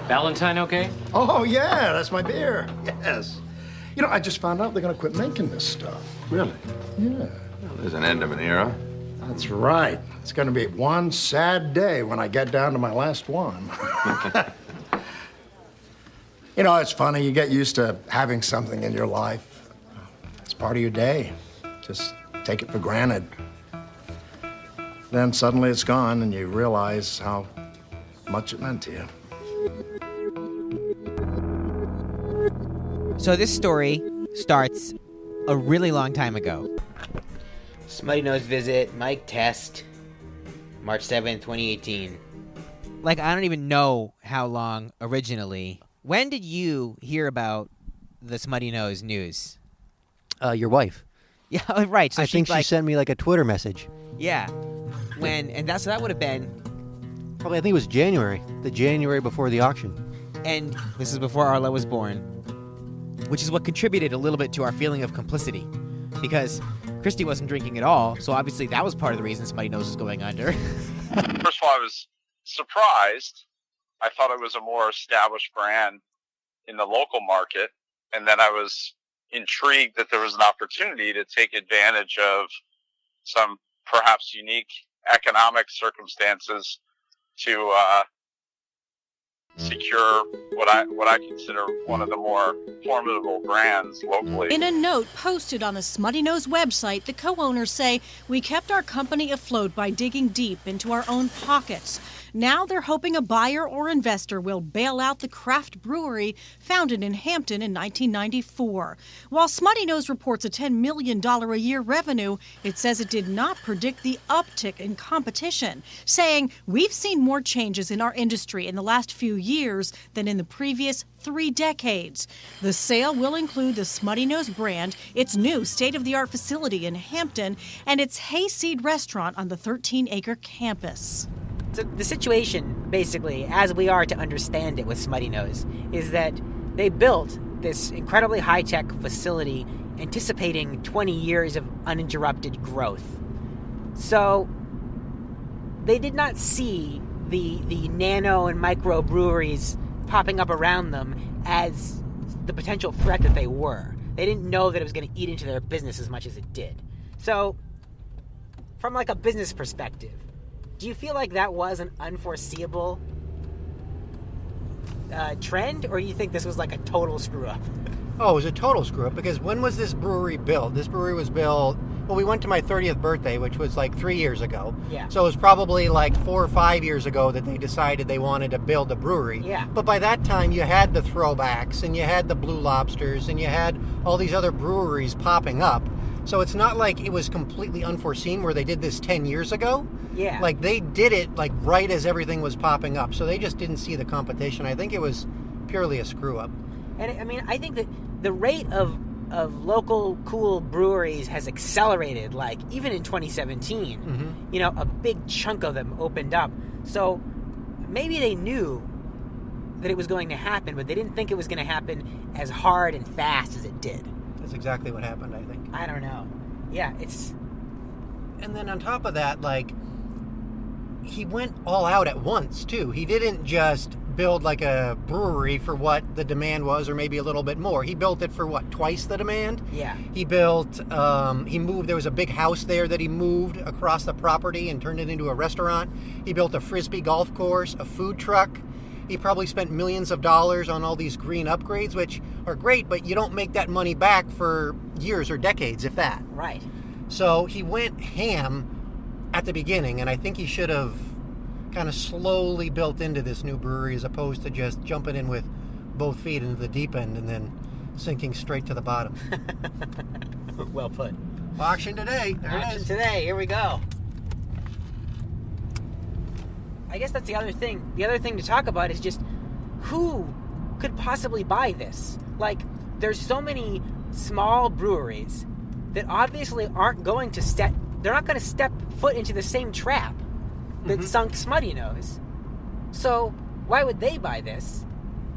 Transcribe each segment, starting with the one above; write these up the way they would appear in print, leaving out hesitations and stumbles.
Valentine okay? Oh, yeah, that's my beer. Yes. You know, I just found out they're going to quit making this stuff. Really? Yeah. Well, there's an end of an era. That's right. It's going to be one sad day when I get down to my last one. You know, it's funny. You get used to having something in your life. It's part of your day. Just take it for granted. Then suddenly it's gone and you realize how much it meant to you. So this story starts a really long time ago. Smuttynose visit, mic test, March 7th, 2018. Like, I don't even know how long originally. When did you hear about the Smuttynose news? Your wife. Yeah, right. So I think she sent me like a Twitter message. Yeah. So that would have been... Probably, I think it was January. The January before the auction. And this is before Arla was born, which is what contributed a little bit to our feeling of complicity. Because Christi wasn't drinking at all, so obviously that was part of the reason Smuttynose was going under. First of all, I was surprised. I thought it was a more established brand in the local market, and then I was intrigued that there was an opportunity to take advantage of some perhaps unique economic circumstances to secure what I consider one of the more formidable brands locally. In a note posted on the Smuttynose website, the co-owners say, "We kept our company afloat by digging deep into our own pockets. Now they're hoping a buyer or investor will bail out the craft brewery founded in Hampton in 1994. While Smuttynose reports a $10 million a year revenue, it says it did not predict the uptick in competition, saying, "We've seen more changes in our industry in the last few years than in the previous 3 decades. The sale will include the Smuttynose brand, its new state-of-the-art facility in Hampton, and its Hayseed restaurant on the 13-acre campus." So the situation, basically, as we are to understand it with Smuttynose, is that they built this incredibly high-tech facility anticipating 20 years of uninterrupted growth. So they did not see the nano and micro breweries popping up around them as the potential threat that they were. They didn't know that it was going to eat into their business as much as it did. So, from like a business perspective, do you feel like that was an unforeseeable trend, or do you think this was like a total screw-up? Oh, it was a total screw-up, because when was this brewery built? This brewery was built... Well, we went to my 30th birthday, which was like 3 years ago. Yeah. So it was probably like 4 or 5 years ago that they decided they wanted to build a brewery. Yeah. But by that time, you had the Throwbacks, and you had the Blue Lobsters, and you had all these other breweries popping up. So it's not like it was completely unforeseen where they did this 10 years ago. Yeah. Like, they did it, like, right as everything was popping up. So they just didn't see the competition. I think it was purely a screw-up. And, I mean, I think that the rate of local cool breweries has accelerated, like, even in 2017. Mm-hmm. You know, a big chunk of them opened up. So maybe they knew that it was going to happen, but they didn't think it was going to happen as hard and fast as it did. That's exactly what happened, I think. I don't know. Yeah, it's... And then on top of that, like, he went all out at once, too. He didn't just build, like, a brewery for what the demand was, or maybe a little bit more. He built it for, what, twice the demand? Yeah. He built, he moved, there was a big house there that he moved across the property and turned it into a restaurant. He built a Frisbee golf course, a food truck. He probably spent millions of dollars on all these green upgrades, which are great, but you don't make that money back for years or decades, if that. Right. So he went ham at the beginning, and I think he should have kind of slowly built into this new brewery as opposed to just jumping in with both feet into the deep end and then sinking straight to the bottom. Well put. Auction today. There it Auction is. today. Here we go. I guess that's the other thing. The other thing to talk about is just who could possibly buy this? Like, there's so many small breweries that obviously aren't going to they're not going to step foot into the same trap that sunk Smuttynose. So why would they buy this?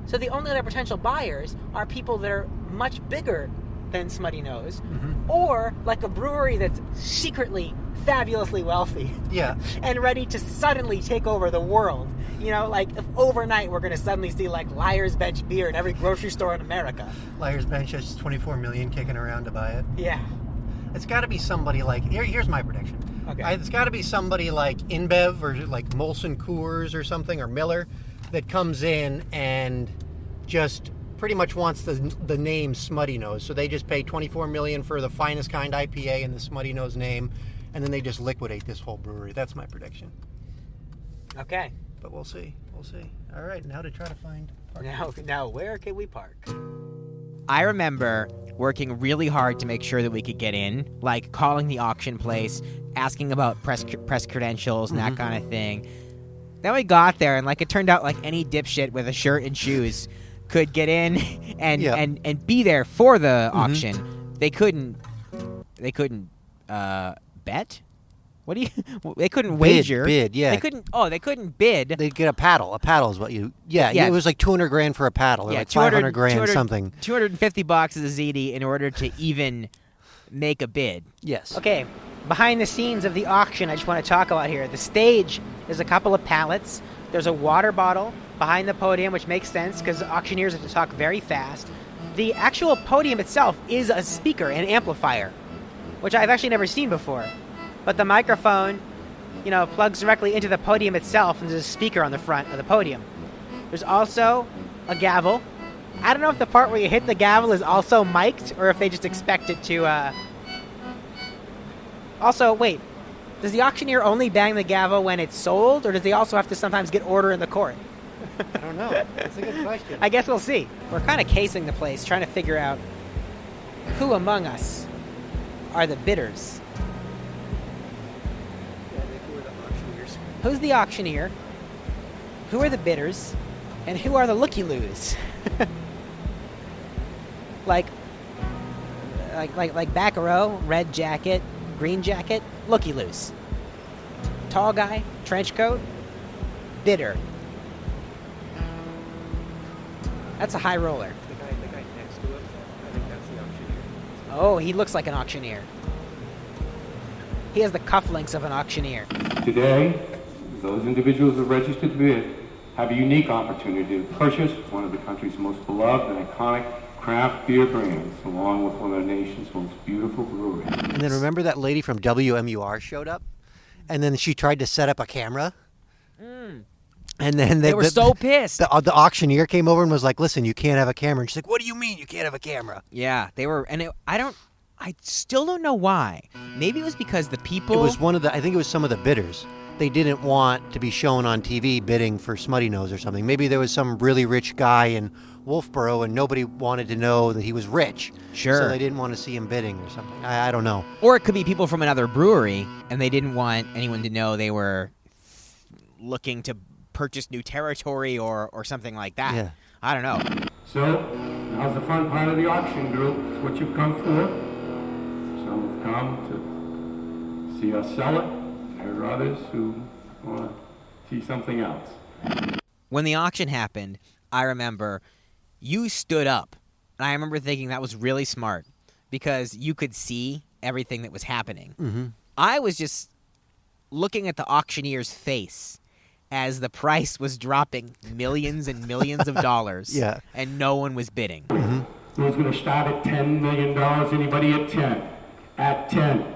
So the only other potential buyers are people that are much bigger than Smuttynose, or like a brewery that's secretly fabulously wealthy Yeah. and ready to suddenly take over the world. You know, like if overnight we're going to suddenly see like Liar's Bench beer in every grocery store in America. Liar's Bench has 24 million kicking around to buy it. Yeah. It's got to be somebody like, here's my prediction. Okay. It's got to be somebody like InBev or like Molson Coors or something, or Miller, that comes in and just pretty much wants the name Smuttynose. So they just pay $24 million for the finest kind IPA in the Smuttynose name, and then they just liquidate this whole brewery. That's my prediction. Okay. But we'll see. We'll see. All right, now to try to find parking. Now where can we park? I remember working really hard to make sure that we could get in, like calling the auction place, asking about press credentials and that kind of thing. Then we got there, and like it turned out like any dipshit with a shirt and shoes could get in and be there for the auction. They couldn't bet. What do you? They couldn't wager. Bid, yeah. They couldn't bid. They'd get a paddle. A paddle is what you. Yeah, Yeah. It was like $200,000 for a paddle. Or like 500 grand something. $250 is a ZD in order to even make a bid. Yes. Okay, behind the scenes of the auction, I just want to talk about here. The stage is a couple of pallets. There's a water bottle behind the podium, which makes sense because auctioneers have to talk very fast. The actual podium itself is a speaker, an amplifier, which I've actually never seen before. But the microphone, plugs directly into the podium itself, and there's a speaker on the front of the podium. There's also a gavel. I don't know if the part where you hit the gavel is also mic'd, or if they just expect it to... Also, wait, does the auctioneer only bang the gavel when it's sold, or does he also have to sometimes get order in the court? I don't know. That's a good question. I guess we'll see. We're kind of casing the place, trying to figure out who among us are the bidders. Who's the auctioneer? Who are the bidders? And who are the looky-loos? like back row, red jacket, green jacket, looky-loos. Tall guy, trench coat, bidder. That's a high roller. The guy next to him, I think that's the auctioneer. Oh, he looks like an auctioneer. He has the cufflinks of an auctioneer. Today, those individuals who registered to bid have a unique opportunity to purchase one of the country's most beloved and iconic craft beer brands, along with one of the nation's most beautiful breweries. And then remember that lady from WMUR showed up? And then she tried to set up a camera? And then They were so pissed. The auctioneer came over and was like, listen, you can't have a camera. And she's like, what do you mean you can't have a camera? Yeah, they were, and I still don't know why. Maybe it was because the people... It was I think it was some of the bidders. They didn't want to be shown on TV bidding for Smuttynose or something. Maybe there was some really rich guy in Wolfboro and nobody wanted to know that he was rich. Sure. So they didn't want to see him bidding or something. I don't know. Or it could be people from another brewery, and they didn't want anyone to know they were looking to purchase new territory or something like that. Yeah. I don't know. So, now's the fun part of the auction, group. It's what you've come for. Some have come to see us sell it. There are others who want to see something else. When the auction happened, I remember you stood up, and I remember thinking that was really smart because you could see everything that was happening. Mm-hmm. I was just looking at the auctioneer's face as the price was dropping millions and millions of dollars, Yeah. and no one was bidding. Mm-hmm. Who's going to start at $10 million? Anybody at 10? At 10.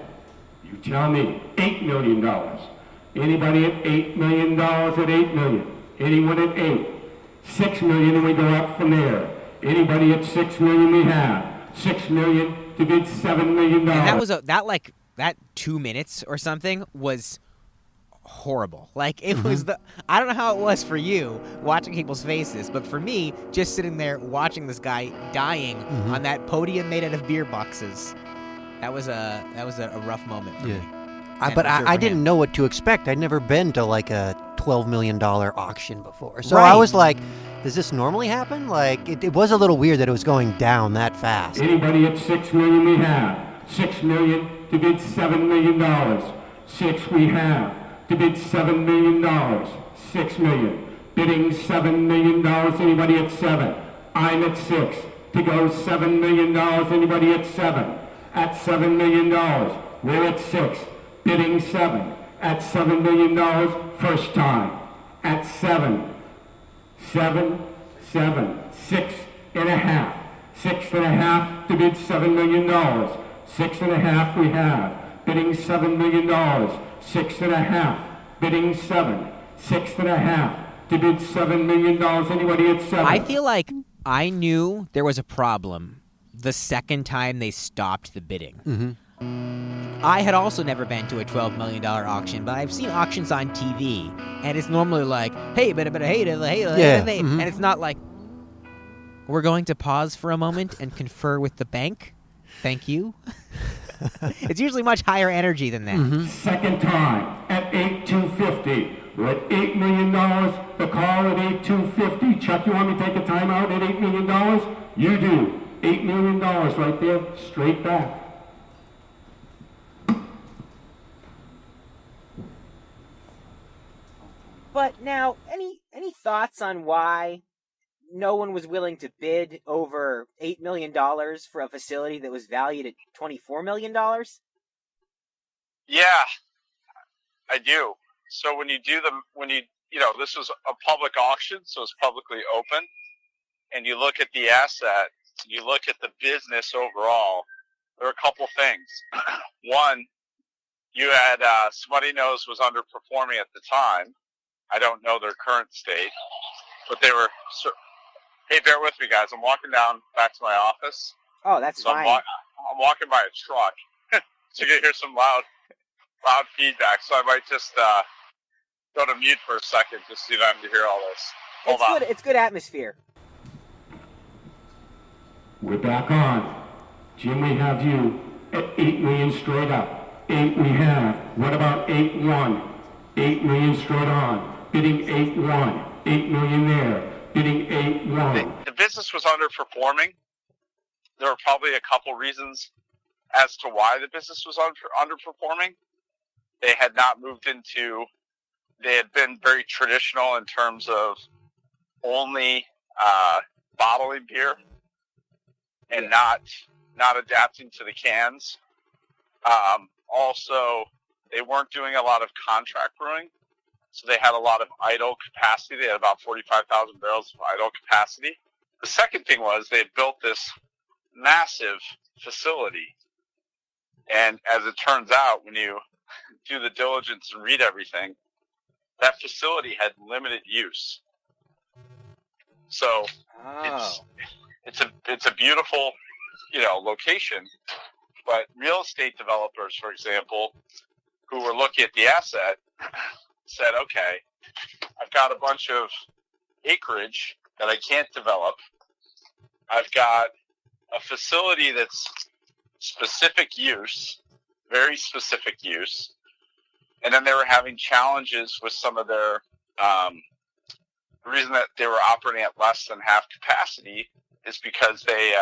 You tell me. $8 million. Anybody at $8 million at $8 million? Anyone at 8? $6 million, and we go up from there. Anybody at $6 million we have. $6 million to bid $7 million. And that was that 2 minutes or something was horrible. Like it was I don't know how it was for you watching people's faces, but for me, just sitting there watching this guy dying on that podium made out of beer boxes, that was a rough moment for me. But I didn't know what to expect. I'd never been to like a $12 million auction before. So I was like, does this normally happen? Like, it was a little weird that it was going down that fast. Anybody at $6 million we have. $6 million to bid $7 million. 6 we have. To bid $7 million. $6 million. Bidding $7 million. Anybody at 7? I'm at 6. To go $7 million. Anybody at 7? At $7 million. We're at 6. bidding 7. At $7 million, first time. At 7. 7, 7, 6.5. 6.5 to bid $7 million. 6.5 we have. Bidding $7 million. 6.5. Bidding 7. 6.5 to bid $7 million. Anybody at 7? I feel like I knew there was a problem the second time they stopped the bidding. Mm-hmm. I had also never been to a $12 million auction, but I've seen auctions on TV, and it's normally like, hey, but hey, Mm-hmm. and it's not like, we're going to pause for a moment and confer with the bank. Thank you. It's usually much higher energy than that. Mm-hmm. Second time at 8,250. We're at $8 million. The call at 8,250. Chuck, you want me to take a timeout at $8 million? You do. $8 million right there, straight back. But now, any thoughts on why no one was willing to bid over $8 million for a facility that was valued at $24 million? Yeah, I do. So when you this was a public auction, so it's publicly open, and you look at the asset, you look at the business overall, there are a couple things. One, you had Smuttynose was underperforming at the time. I don't know their current state, but they were. Hey, bear with me, guys. I'm walking down back to my office. Oh, that's so fine. I'm walking by a truck, so you're gonna hear some loud feedback. So I might just go to mute for a second, just so you don't have to hear all this. Hold on. It's good atmosphere. We're back on. Jim, we have you at 8 million straight up. 8 we have. What about 8-1? 8 million straight on. Bidding 8-1. 8 million there. Bidding 8-1. The business was underperforming. There were probably a couple reasons as to why the business was underperforming. They had been very traditional in terms of only bottling beer and not adapting to the cans. Also, they weren't doing a lot of contract brewing, so they had a lot of idle capacity. They had about 45,000 barrels of idle capacity. The second thing was they had built this massive facility, and as it turns out, when you do the diligence and read everything, that facility had limited use. So it's a beautiful, location, but real estate developers, for example, who were looking at the asset, said, okay, I've got a bunch of acreage that I can't develop. I've got a facility that's specific use, very specific use, and then they were having challenges with some of their, the reason that they were operating at less than half capacity is because they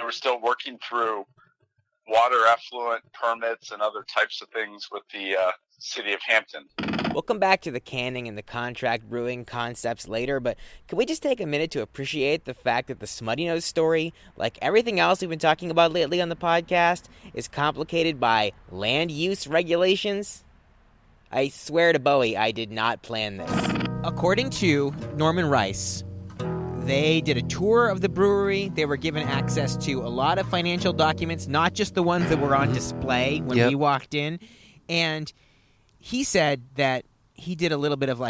were still working through water effluent permits and other types of things with the city of Hampton. We'll come back to the canning and the contract brewing concepts later, but can we just take a minute to appreciate the fact that the Smuttynose story, like everything else we've been talking about lately on the podcast, is complicated by land use regulations? I swear to Bowie, I did not plan this. According to Norman Rice, they did a tour of the brewery. They were given access to a lot of financial documents, not just the ones that were on display when we walked in. And he said that he did a little bit of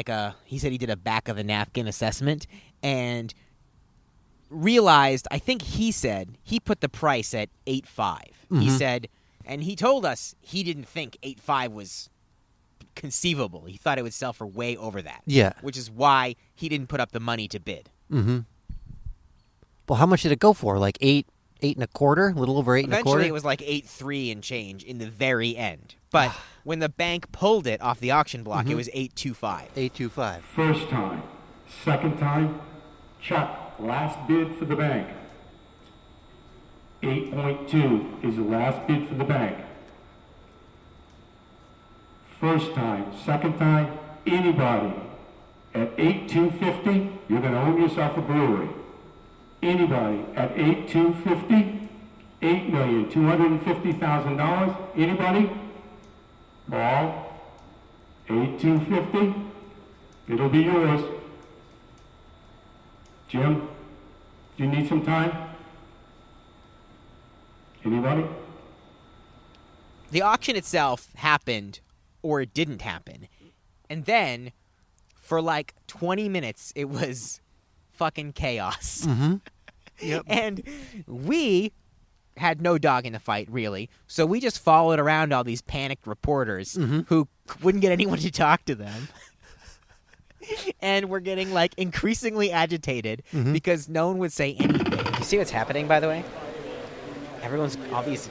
he did a back-of-the-napkin assessment and realized, I think he said, he put the price at $8.5. Mm-hmm. He said, and he told us he didn't think $8.5 was conceivable. He thought it would sell for way over that. Yeah. Which is why he didn't put up the money to bid. Mm-hmm. Well, how much did it go for? Like $8 and a quarter? A little over $8 and a quarter? Eventually, it was like $8.3 and change in the very end. But when the bank pulled it off the auction block, it was $8.25. $8.25. First time. Second time, Chuck, last bid for the bank. 8.2 is the last bid for the bank. First time. Second time, anybody. At 8,250, you're going to own yourself a brewery. Anybody at 8,250, $8,250,000. Anybody? Ball, 8,250. It'll be yours. Jim, do you need some time? Anybody? The auction itself happened, or it didn't happen. And then, for like 20 minutes, it was fucking chaos. Mm-hmm. Yep. And we had no dog in the fight, really. So we just followed around all these panicked reporters who wouldn't get anyone to talk to them. And we're getting, like, increasingly agitated because no one would say anything. You see what's happening, by the way? All these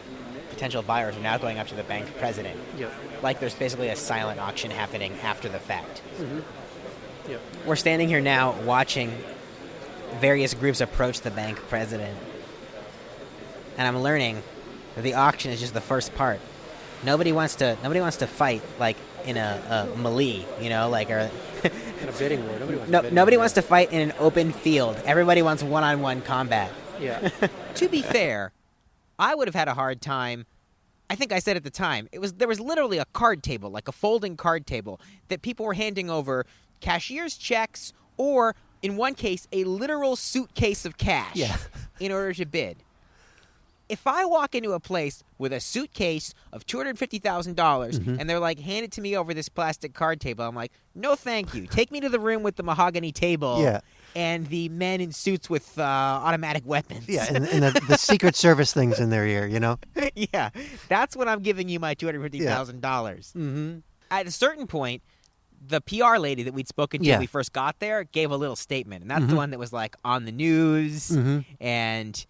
potential buyers are now going up to the bank president. Yep. Like there's basically a silent auction happening after the fact. Mm-hmm. Yep. We're standing here now watching various groups approach the bank president. And I'm learning that the auction is just the first part. Nobody wants to fight like in a melee, you know, like or In a bidding war. nobody wants to fight in an open field. Everybody wants one-on-one combat. Yeah. To be fair, I would have had a hard time. I think I said at the time, there was literally a card table, like a folding card table, that people were handing over cashier's checks or, in one case, a literal suitcase of cash in order to bid. If I walk into a place with a suitcase of $250,000 and they're like, hand it to me over this plastic card table, I'm like, no thank you. Take me to the room with the mahogany table and the men in suits with automatic weapons. Yeah, and the Secret Service things in their ear, you know? Yeah, that's when I'm giving you my $250,000. Mm-hmm. At a certain point, the PR lady that we'd spoken to when we first got there gave a little statement, and that's the one that was like on the news, and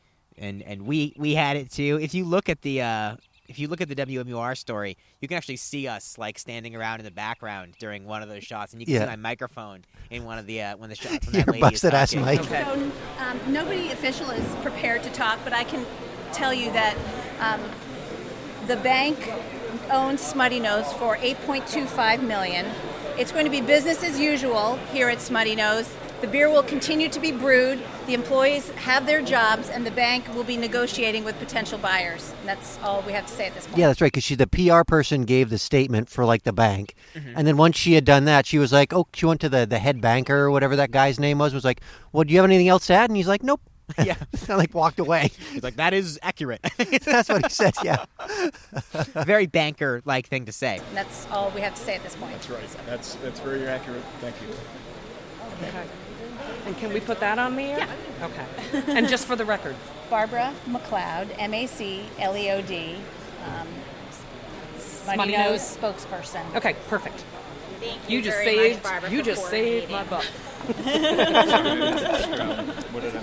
we had it too. If you look at the WMUR story, you can actually see us like standing around in the background during one of those shots, and you can see my microphone in one of the shots. When that lady busted ass talking. mic. Okay. So nobody official is prepared to talk, but I can tell you that the bank owns Smuttynose for $8.25 million. It's going to be business as usual here at Smuttynose. The beer will continue to be brewed, the employees have their jobs, and the bank will be negotiating with potential buyers. And that's all we have to say at this point. Yeah, that's right, because the PR person gave the statement for, like, the bank. And then once she had done that, she was like, she went to the head banker or whatever that guy's name was like, well, do you have anything else to add? And he's like, nope. Yeah. I, like, walked away. He's like, that is accurate. That's what he said, yeah. Very banker-like thing to say. And that's all we have to say at this point. That's right. That's very accurate. Thank you. Okay. And can we put that on the air? Yeah. Okay. And just for the record. Barbara McLeod, MacLeod, Smuttynose spokesperson. Okay, perfect. Thank You just saved my butt. What did I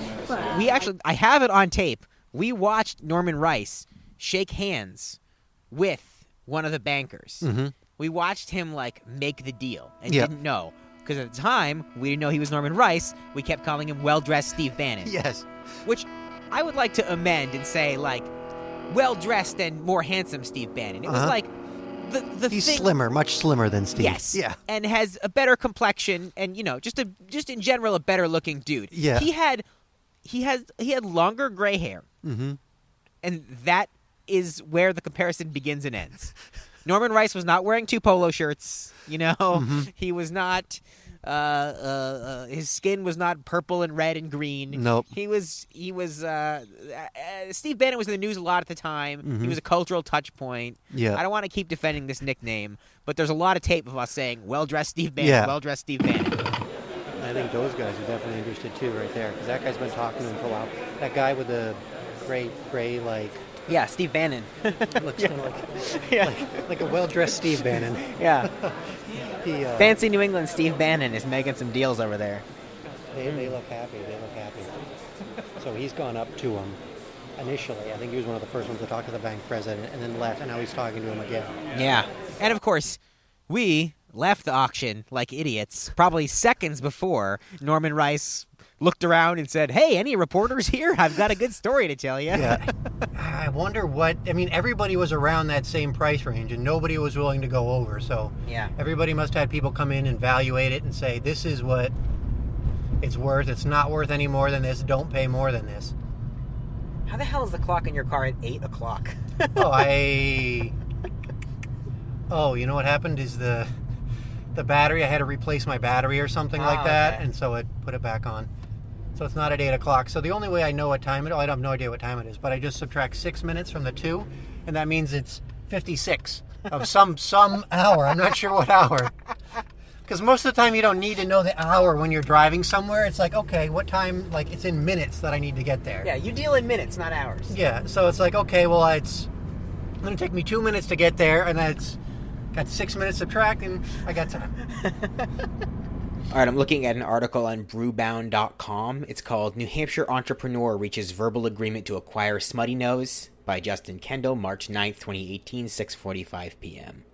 miss? I have it on tape. We watched Norman Rice shake hands with one of the bankers. We watched him like make the deal and didn't know. Because at the time, we didn't know he was Norman Rice. We kept calling him well-dressed Steve Bannon. Yes. Which I would like to amend and say, like, well-dressed and more handsome Steve Bannon. It was like the He's thing... slimmer, much slimmer than Steve. Yes. Yeah. And has a better complexion and, you know, just in general a better-looking dude. Yeah. He had longer gray hair. And that is where the comparison begins and ends. Norman Rice was not wearing 2 polo shirts, you know. He was not. His skin was not purple and red and green. Nope. He was. Steve Bannon was in the news a lot at the time. He was a cultural touch point. Yeah. I don't want to keep defending this nickname, but there's a lot of tape of us saying, "Well-dressed Steve Bannon, Yeah. well-dressed Steve Bannon." I think those guys are definitely interested too, right there, because that guy's been talking to him for a while. That guy with the gray like. Yeah, Steve Bannon. Looks kind of like a well-dressed Steve Bannon. Yeah. He, Fancy New England Steve Bannon is making some deals over there. They look happy. So he's gone up to him initially. I think he was one of the first ones to talk to the bank president, and then left, and now he's talking to him again. Yeah. And of course, we left the auction like idiots probably seconds before Norman Rice looked around and said, "Hey, any reporters here? I've got a good story to tell you." Yeah. I wonder everybody was around that same price range and nobody was willing to go over. So everybody must have had people come in and evaluate it and say, this is what it's worth. It's not worth any more than this. Don't pay more than this. How the hell is the clock in your car at 8 o'clock? Oh, you know what happened is the battery, I had to replace my battery or something like that, and so it put it back on. So it's not at 8 o'clock. So the only way I know what time it is, I have no idea what time it is, but I just subtract 6 minutes from the 2, and that means it's 56 of some hour. I'm not sure what hour. Because most of the time you don't need to know the hour when you're driving somewhere. It's like, okay, what time, like it's in minutes that I need to get there. Yeah, you deal in minutes, not hours. Yeah, so it's like, okay, well, it's going to take me 2 minutes to get there, and then it's got 6 minutes subtract, and I got time. All right, I'm looking at an article on brewbound.com. It's called New Hampshire Entrepreneur Reaches Verbal Agreement to Acquire Smuttynose by Justin Kendall, March 9th, 2018, 6:45 p.m.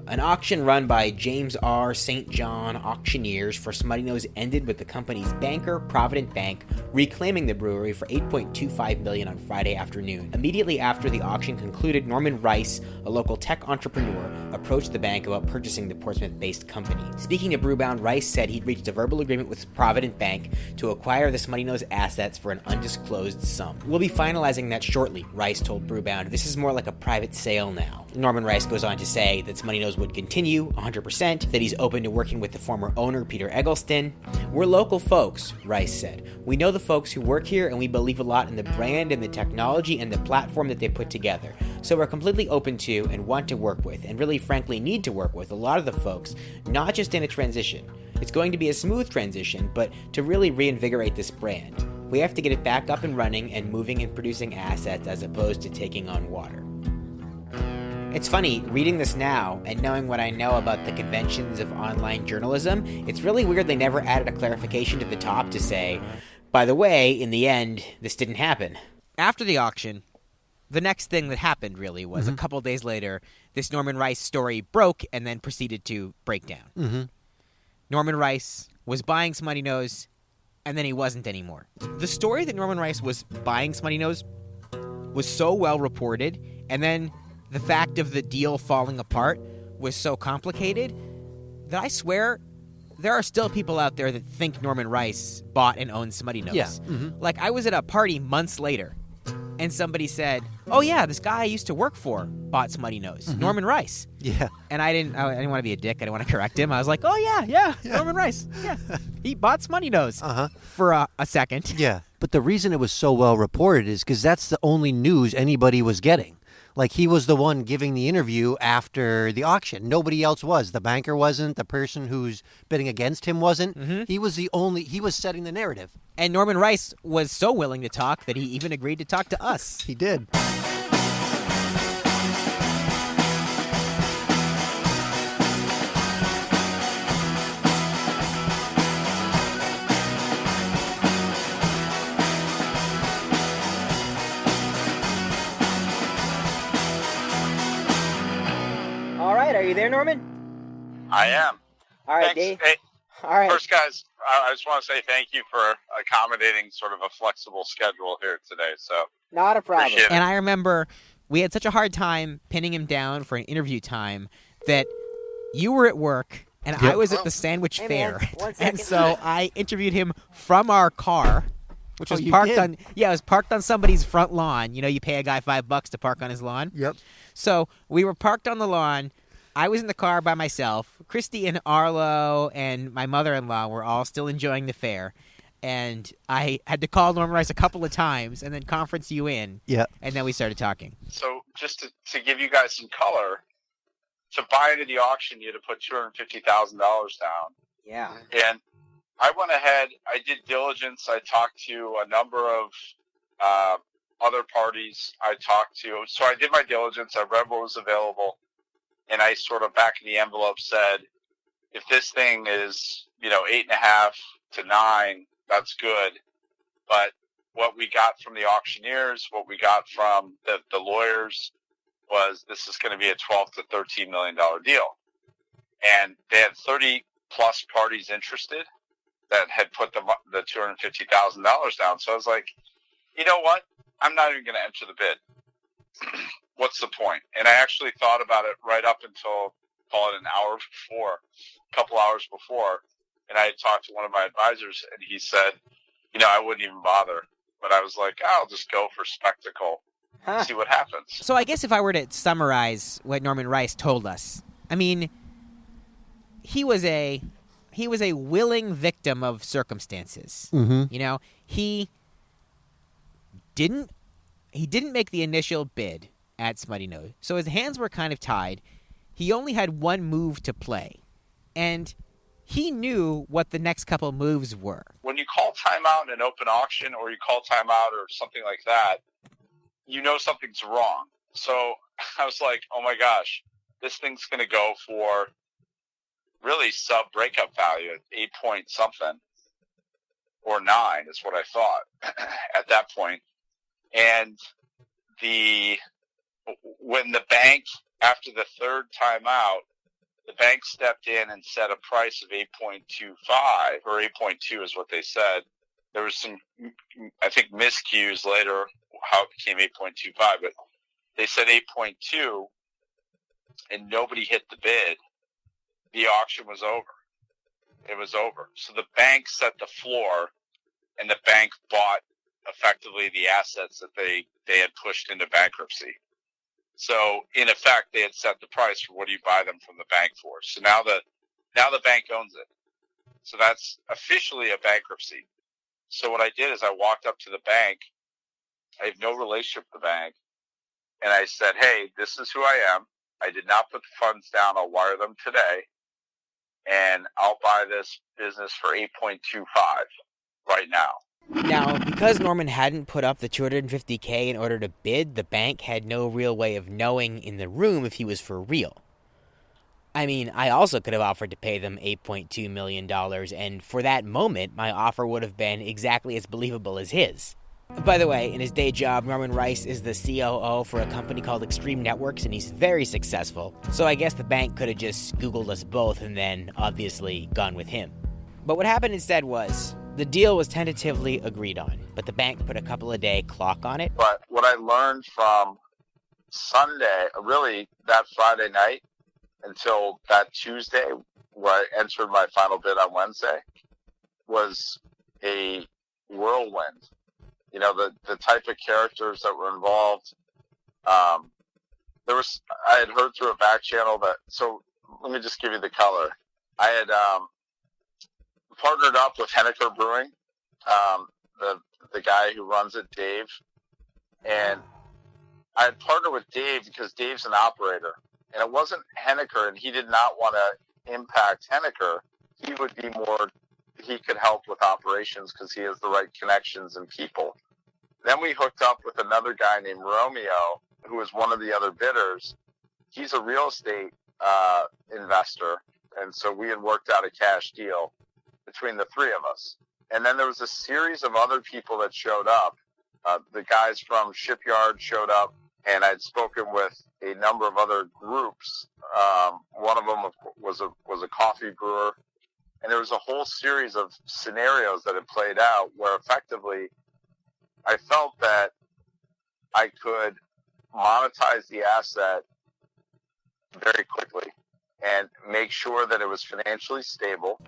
An auction run by James R. St. John Auctioneers for Smuttynose ended with the company's banker, Provident Bank, reclaiming the brewery for $8.25 million on Friday afternoon. Immediately after the auction concluded, Norman Rice, a local tech entrepreneur, approached the bank about purchasing the Portsmouth-based company. Speaking to Brewbound, Rice said he'd reached a verbal agreement with Provident Bank to acquire the Smuttynose assets for an undisclosed sum. We'll be finalizing that shortly, Rice told Brewbound. This is more like a private sale now. Norman Rice goes on to say that Smuttynose would continue 100%, that he's open to working with the former owner, Peter Eggleston. We're local folks, Rice said. We know the folks who work here, and we believe a lot in the brand and the technology and the platform that they put together. So we're completely open to and want to work with, and really frankly need to work with a lot of the folks, not just in a transition. It's going to be a smooth transition, but to really reinvigorate this brand. We have to get it back up and running and moving and producing assets as opposed to taking on water. It's funny, reading this now and knowing what I know about the conventions of online journalism, it's really weird they never added a clarification to the top to say, by the way, in the end, this didn't happen. After the auction, the next thing that happened really was a couple days later, this Norman Rice story broke and then proceeded to break down. Norman Rice was buying Smuttynose, and then he wasn't anymore. The story that Norman Rice was buying Smuttynose was so well reported, and then the fact of the deal falling apart was so complicated that I swear there are still people out there that think Norman Rice bought and owned Smuttynose. Yeah. Like, I was at a party months later, and somebody said, oh yeah, this guy I used to work for bought Smuttynose, Norman Rice. Yeah. And I didn't want to be a dick. I didn't want to correct him. I was like, oh yeah, Norman Rice. Yeah, he bought Smuttynose for a second. Yeah. But the reason it was so well reported is because that's the only news anybody was getting. Like, he was the one giving the interview after the auction. Nobody else was. The banker wasn't. The person who's bidding against him wasn't. He was he was setting the narrative. And Norman Rice was so willing to talk that he even agreed to talk to us. He did. Are you there, Norman? I am. All right, Thanks. Dave. Hey, all right. First, guys, I just want to say thank you for accommodating sort of a flexible schedule here today. So not a problem. And I remember we had such a hard time pinning him down for an interview time that you were at work and I was at the sandwich fair. And so I interviewed him from our car, which was parked on it was parked on somebody's front lawn. You know, you pay a guy $5 to park on his lawn. Yep. So we were parked on the lawn. I was in the car by myself. Christy and Arlo and my mother-in-law were all still enjoying the fair. And I had to call Norman Rice a couple of times and then conference you in. Yeah. And then we started talking. So just to give you guys some color, to buy into the auction, you had to put $250,000 down. Yeah. And I went ahead, I did diligence. I talked to a number of other parties I talked to. So I did my diligence. I read what was available. And I sort of back in the envelope said, if this thing is, 8.5 to 9, that's good. But what we got from the auctioneers, what we got from the lawyers was this is going to be a $12 to $13 million deal. And they had 30 plus parties interested that had put the $250,000 down. So I was like, you know what? I'm not even going to enter the bid. What's the point? And I actually thought about it right up until, call it a couple hours before. And I had talked to one of my advisors and he said, I wouldn't even bother. But I was like, I'll just go for spectacle. see what happens. So I guess if I were to summarize what Norman Rice told us, I mean, he was a willing victim of circumstances. Mm-hmm. You know, he didn't make the initial bid at Smuttynose, so his hands were kind of tied. He only had one move to play, and he knew what the next couple moves were. When you call timeout in an open auction or you call timeout or something like that, you know something's wrong. So I was like, oh my gosh, this thing's going to go for really sub breakup value at 8 point something or 9 is what I thought at that point. And when the bank, after the third timeout, the bank stepped in and set a price of 8.25 or 8.2 is what they said. There was some, I think, miscues later how it became 8.25, but they said 8.2 and nobody hit the bid. The auction was over. It was over. So the bank set the floor and the bank bought effectively the assets that they had pushed into bankruptcy. So in effect, they had set the price for what do you buy them from the bank for. So now the bank owns it. So that's officially a bankruptcy. So what I did is I walked up to the bank. I have no relationship with the bank. And I said, hey, this is who I am. I did not put the funds down. I'll wire them today. And I'll buy this business for 8.25 right now. Now, because Norman hadn't put up the $250K in order to bid, the bank had no real way of knowing in the room if he was for real. I mean, I also could have offered to pay them $8.2 million, and for that moment, my offer would have been exactly as believable as his. By the way, in his day job, Norman Rice is the COO for a company called Extreme Networks, and he's very successful. So I guess the bank could have just Googled us both and then, obviously, gone with him. But what happened instead was, the deal was tentatively agreed on, but the bank put a couple of day clock on it. But what I learned from Sunday, really that Friday night until that Tuesday, where I entered my final bid on Wednesday, was a whirlwind. You know, the type of characters that were involved. I had heard through a back channel that, so let me just give you the color. I had partnered up with Henniker Brewing, the guy who runs it, Dave. And I had partnered with Dave because Dave's an operator. And it wasn't Henniker, and he did not want to impact Henniker. He would be more, he could help with operations because he has the right connections and people. Then we hooked up with another guy named Romeo, who was one of the other bidders. He's a real estate investor, and so we had worked out a cash deal between the three of us. And then there was a series of other people that showed up. The guys from Shipyard showed up, and I'd spoken with a number of other groups. One of them was a coffee brewer, and there was a whole series of scenarios that had played out where effectively I felt that I could monetize the asset very quickly and make sure that it was financially stable,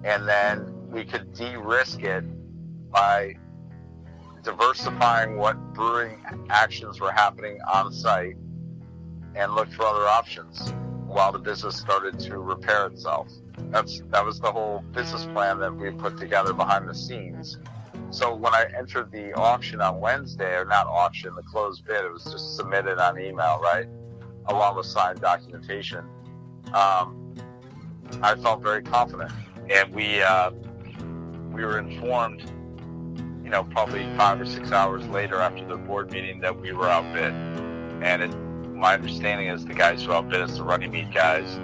and then we could de-risk it by diversifying what brewing actions were happening on site and look for other options while the business started to repair itself. That was the whole business plan that we put together behind the scenes. So when I entered the auction on Wednesday, or not auction, the closed bid, it was just submitted on email, right, along with signed documentation. I felt very confident, and we were informed, you know, probably 5 or 6 hours later after the board meeting that we were outbid. And my understanding is the guys who outbid us, the Running Meat guys,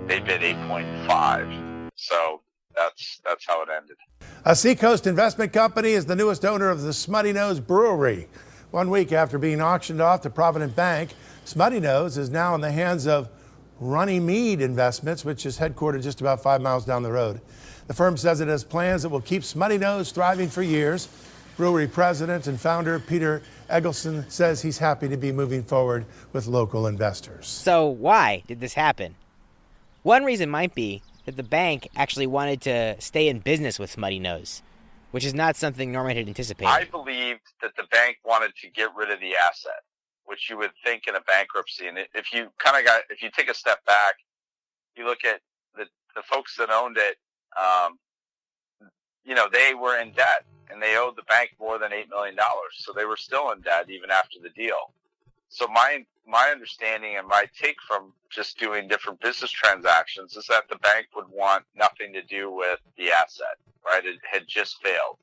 they bid 8.5. So that's how it ended. A Seacoast investment company is the newest owner of the Smuttynose Brewery. 1 week after being auctioned off to Provident Bank, Smuttynose is now in the hands of Runnymede Investments, which is headquartered just about 5 miles down the road. The firm says it has plans that will keep Smuttynose thriving for years. Brewery president and founder Peter Eggleston says he's happy to be moving forward with local investors. So why did this happen? One reason might be that the bank actually wanted to stay in business with Smuttynose. which is not something Norman had anticipated. I believed that the bank wanted to get rid of the asset, which you would think in a bankruptcy. And if you take a step back, you look at the folks that owned it, they were in debt and they owed the bank more than $8 million. So they were still in debt even after the deal. So my understanding and my take from just doing different business transactions is that the bank would want nothing to do with the asset, right? It had just failed.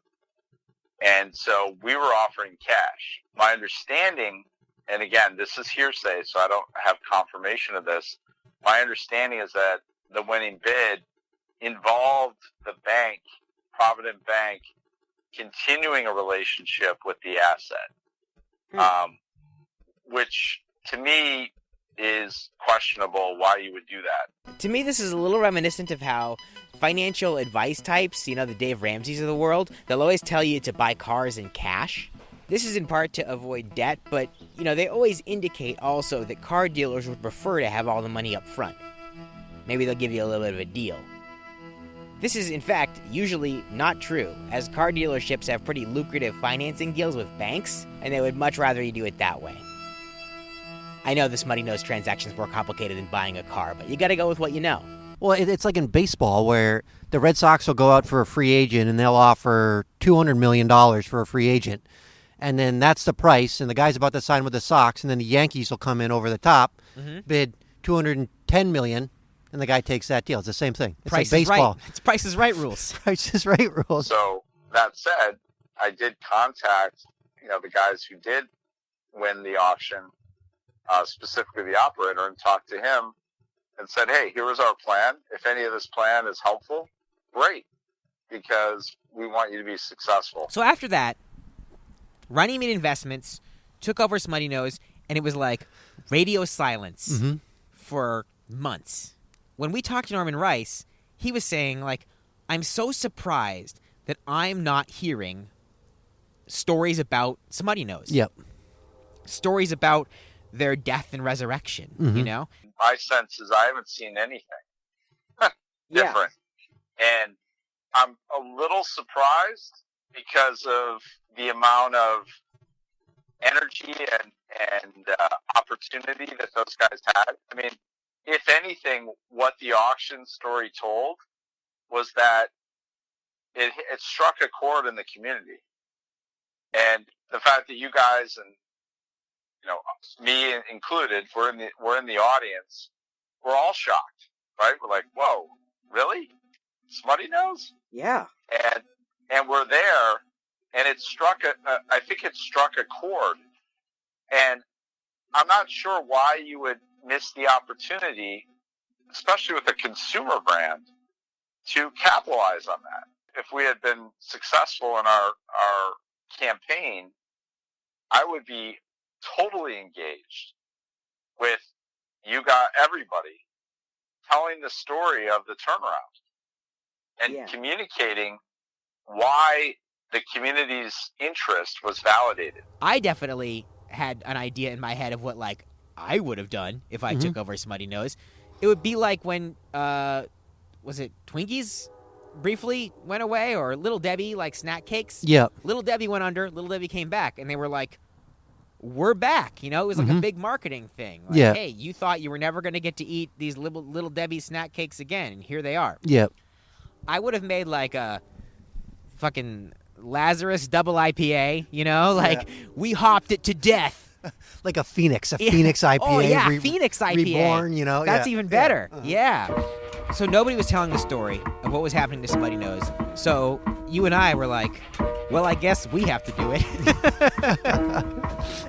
And so we were offering cash. My understanding, and again, this is hearsay, so I don't have confirmation of this. My understanding is that the winning bid involved the bank, Provident Bank, continuing a relationship with the asset, which to me is questionable why you would do that. To me, this is a little reminiscent of how financial advice types, the Dave Ramseys of the world, they'll always tell you to buy cars in cash. This is in part to avoid debt, but, they always indicate also that car dealers would prefer to have all the money up front. Maybe they'll give you a little bit of a deal. This is, in fact, usually not true, as car dealerships have pretty lucrative financing deals with banks, and they would much rather you do it that way. I know the Smuttynose transaction is more complicated than buying a car, but you gotta go with what you know. Well, it's like in baseball where the Red Sox will go out for a free agent and they'll offer $200 million for a free agent. And then that's the price, and the guy's about to sign with the Sox, and then the Yankees will come in over the top, bid $210 million, and the guy takes that deal. It's the same thing. It's Price like is baseball. right. It's Price is Right rules. Price is Right rules. So that said, I did contact, the guys who did win the auction, specifically the operator, and talked to him and said, hey, here is our plan. If any of this plan is helpful, great, because we want you to be successful. So after that, Runnymede Investments took over Smuttynose, and it was like radio silence for months. When we talked to Norman Rice, he was saying, I'm so surprised that I'm not hearing stories about Smuttynose. Yep. Stories about their death and resurrection, My sense is I haven't seen anything different. And I'm a little surprised because of the amount of energy and opportunity that those guys had. I mean, if anything, what the auction story told was that it struck a chord in the community. And the fact that you guys and me included, we're in the audience, we're all shocked, right? We're like, whoa, really? Smuttynose? Yeah. And we're there, and it struck I think it struck a chord. And I'm not sure why you would miss the opportunity, especially with a consumer brand, to capitalize on that. If we had been successful in our campaign, I would be totally engaged with you got everybody telling the story of the turnaround and communicating why the community's interest was validated. I definitely had an idea in my head of what I would have done if I took over Smuttynose. It would be like when was it Twinkies briefly went away, or Little Debbie, snack cakes? Yeah. Little Debbie went under, Little Debbie came back, and they were like, we're back. It was like a big marketing thing. Hey, you thought you were never going to get to eat these Little Debbie snack cakes again, and here they are. Yep. I would have made a fucking Lazarus double IPA, we hopped it to death. Like a Phoenix IPA. Oh, yeah, Phoenix IPA. Reborn, That's even better. Yeah. So nobody was telling the story of what was happening to Smuttynose. So you and I were like, well, I guess we have to do it.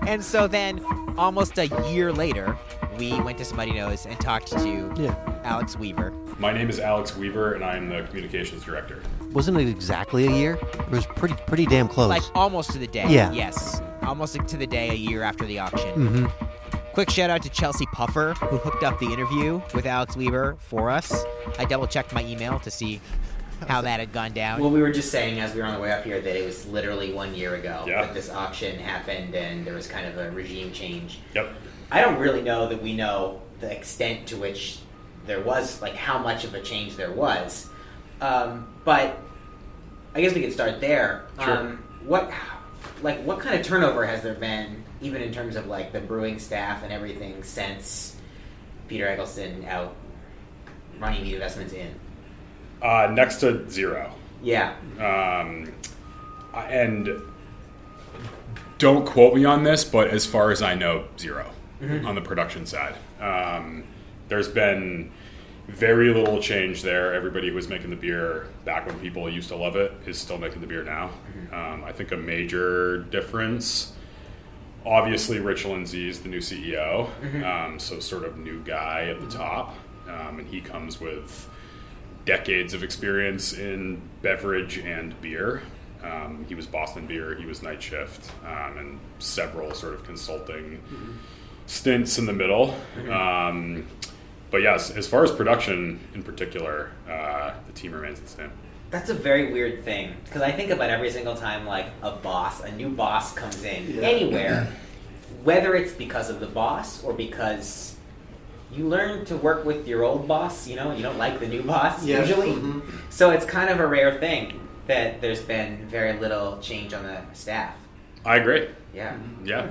And so then almost a year later, we went to Smuttynose and talked to Alex Weaver. My name is Alex Weaver, and I'm the communications director. Wasn't it exactly a year? It was pretty damn close. Almost to the day. Yeah. Yes. Almost to the day, a year after the auction. Quick shout out to Chelsea Puffer, who hooked up the interview with Alex Weaver for us. I double checked my email to see how that had gone down. Well, we were just saying as we were on the way up here that it was literally 1 year ago that this auction happened, and there was kind of a regime change. Yep. I don't really know that we know the extent to which there was, how much of a change there was. But I guess we could start there. Sure. What kind of turnover has there been, even in terms of like the brewing staff and everything, since Peter Eggleston out running the investments in? Next to zero. Yeah. And don't quote me on this, but as far as I know, zero on the production side. There's been very little change there. Everybody who was making the beer back when people used to love it is still making the beer now. I think a major difference, obviously Rich Lindsay is the new CEO, so sort of new guy at the top, and he comes with decades of experience in beverage and beer. He was Boston Beer, he was Night Shift, and several sort of consulting stints in the middle. But yes, as far as production in particular, the team remains the same. That's a very weird thing, because I think about every single time like a new boss comes in anywhere, whether it's because of the boss or because you learn to work with your old boss, you don't like the new boss usually. So it's kind of a rare thing that there's been very little change on the staff. I agree. Yeah. Yeah.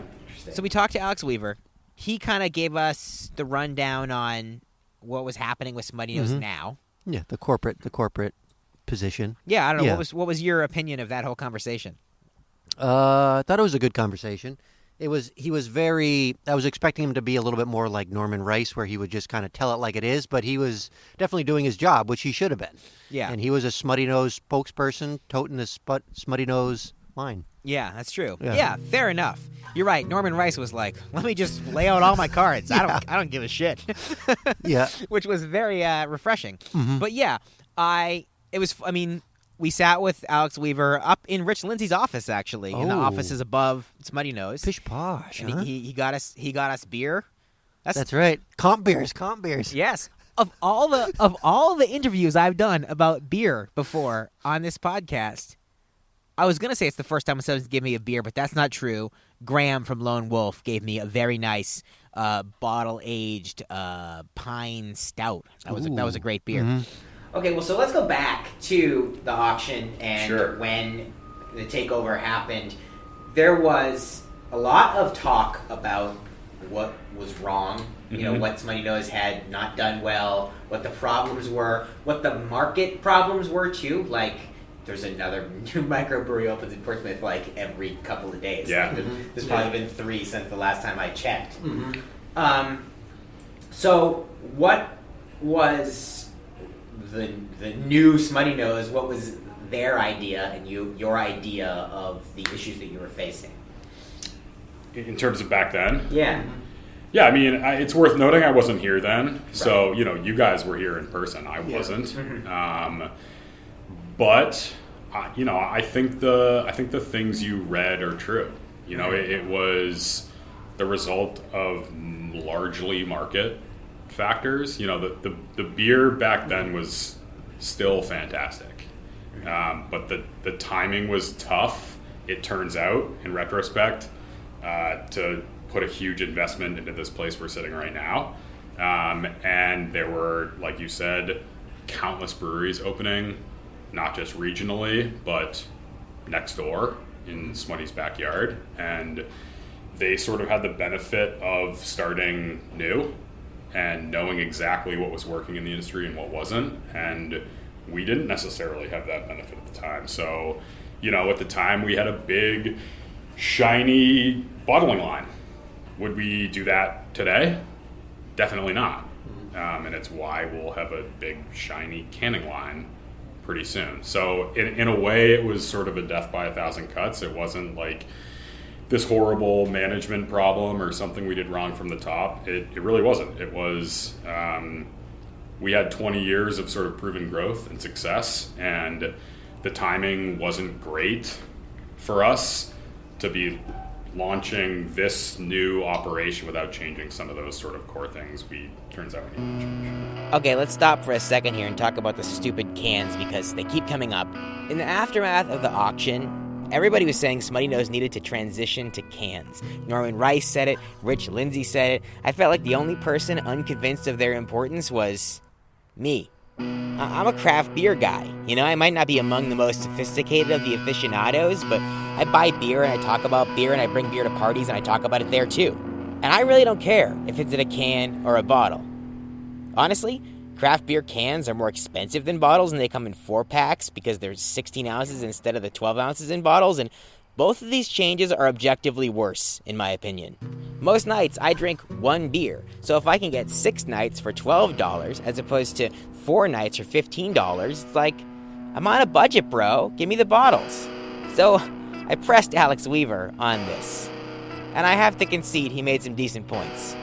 So we talked to Alex Weaver. He kind of gave us the rundown on what was happening with Smuttynose now. Yeah, the corporate position. Yeah, I don't know. What was your opinion of that whole conversation? I thought it was a good conversation. He was very, I was expecting him to be a little bit more like Norman Rice, where he would just kind of tell it like it is, but he was definitely doing his job, which he should have been. Yeah. And he was a Smuttynose spokesperson, toting the Smuttynose line. Yeah, that's true. Yeah, fair enough. You're right. Norman Rice was like, let me just lay out all my cards. I don't give a shit. Yeah. Which was very refreshing. But yeah, we sat with Alex Weaver up in Rich Lindsay's office, actually. In the offices above Smuttynose. Pish posh, and huh? he got us beer. That's right. Comp beers. Yes. Of all the interviews I've done about beer before on this podcast, I was going to say it's the first time someone's given me a beer, but that's not true. Graham from Lone Wolf gave me a very nice bottle-aged pine stout. That was a great beer. Okay, well, so let's go back to the auction and when the takeover happened. There was a lot of talk about what was wrong, what Smuttynose had not done well, what the problems were, what the market problems were, too. Like, there's another new microbrewery opens in Portsmouth, like, every couple of days. Yeah. Like, there's probably been 3 since the last time I checked. So, what was the new Smuttynose? What was their idea and your idea of the issues that you were facing? In terms of back then? Yeah. Yeah, I mean, it's worth noting I wasn't here then. So, you guys were here in person. I wasn't. But, I think the things you read are true. It was the result of largely market factors. The beer back then was still fantastic. But the timing was tough, it turns out, in retrospect, to put a huge investment into this place we're sitting right now. And there were, like you said, countless breweries opening, not just regionally, but next door in Smutty's backyard. And they sort of had the benefit of starting new and knowing exactly what was working in the industry and what wasn't. And we didn't necessarily have that benefit at the time. So, at the time we had a big, shiny bottling line. Would we do that today? Definitely not. And it's why we'll have a big, shiny canning line pretty soon. So in a way, it was sort of a death by 1,000 cuts. It wasn't like this horrible management problem or something we did wrong from the top. It really wasn't. It was, we had 20 years of sort of proven growth and success, and the timing wasn't great for us to be launching this new operation without changing some of those sort of core things turns out we need to change. Okay, let's stop for a second here and talk about the stupid cans because they keep coming up. In the aftermath of the auction, everybody was saying Smuttynose needed to transition to cans. Norman Rice said it, Rich Lindsay said it. I felt like the only person unconvinced of their importance was me. I'm a craft beer guy. You know, I might not be among the most sophisticated of the aficionados, but I buy beer and I talk about beer and I bring beer to parties and I talk about it there too. And I really don't care if it's in a can or a bottle. Honestly, craft beer cans are more expensive than bottles and they come in 4-packs because there's 16 ounces instead of the 12 ounces in bottles, and both of these changes are objectively worse, in my opinion. Most nights, I drink 1 beer, so if I can get 6 nights for $12 as opposed to 4 nights for $15, it's like, I'm on a budget, bro. Give me the bottles. So I pressed Alex Weaver on this, and I have to concede he made some decent points.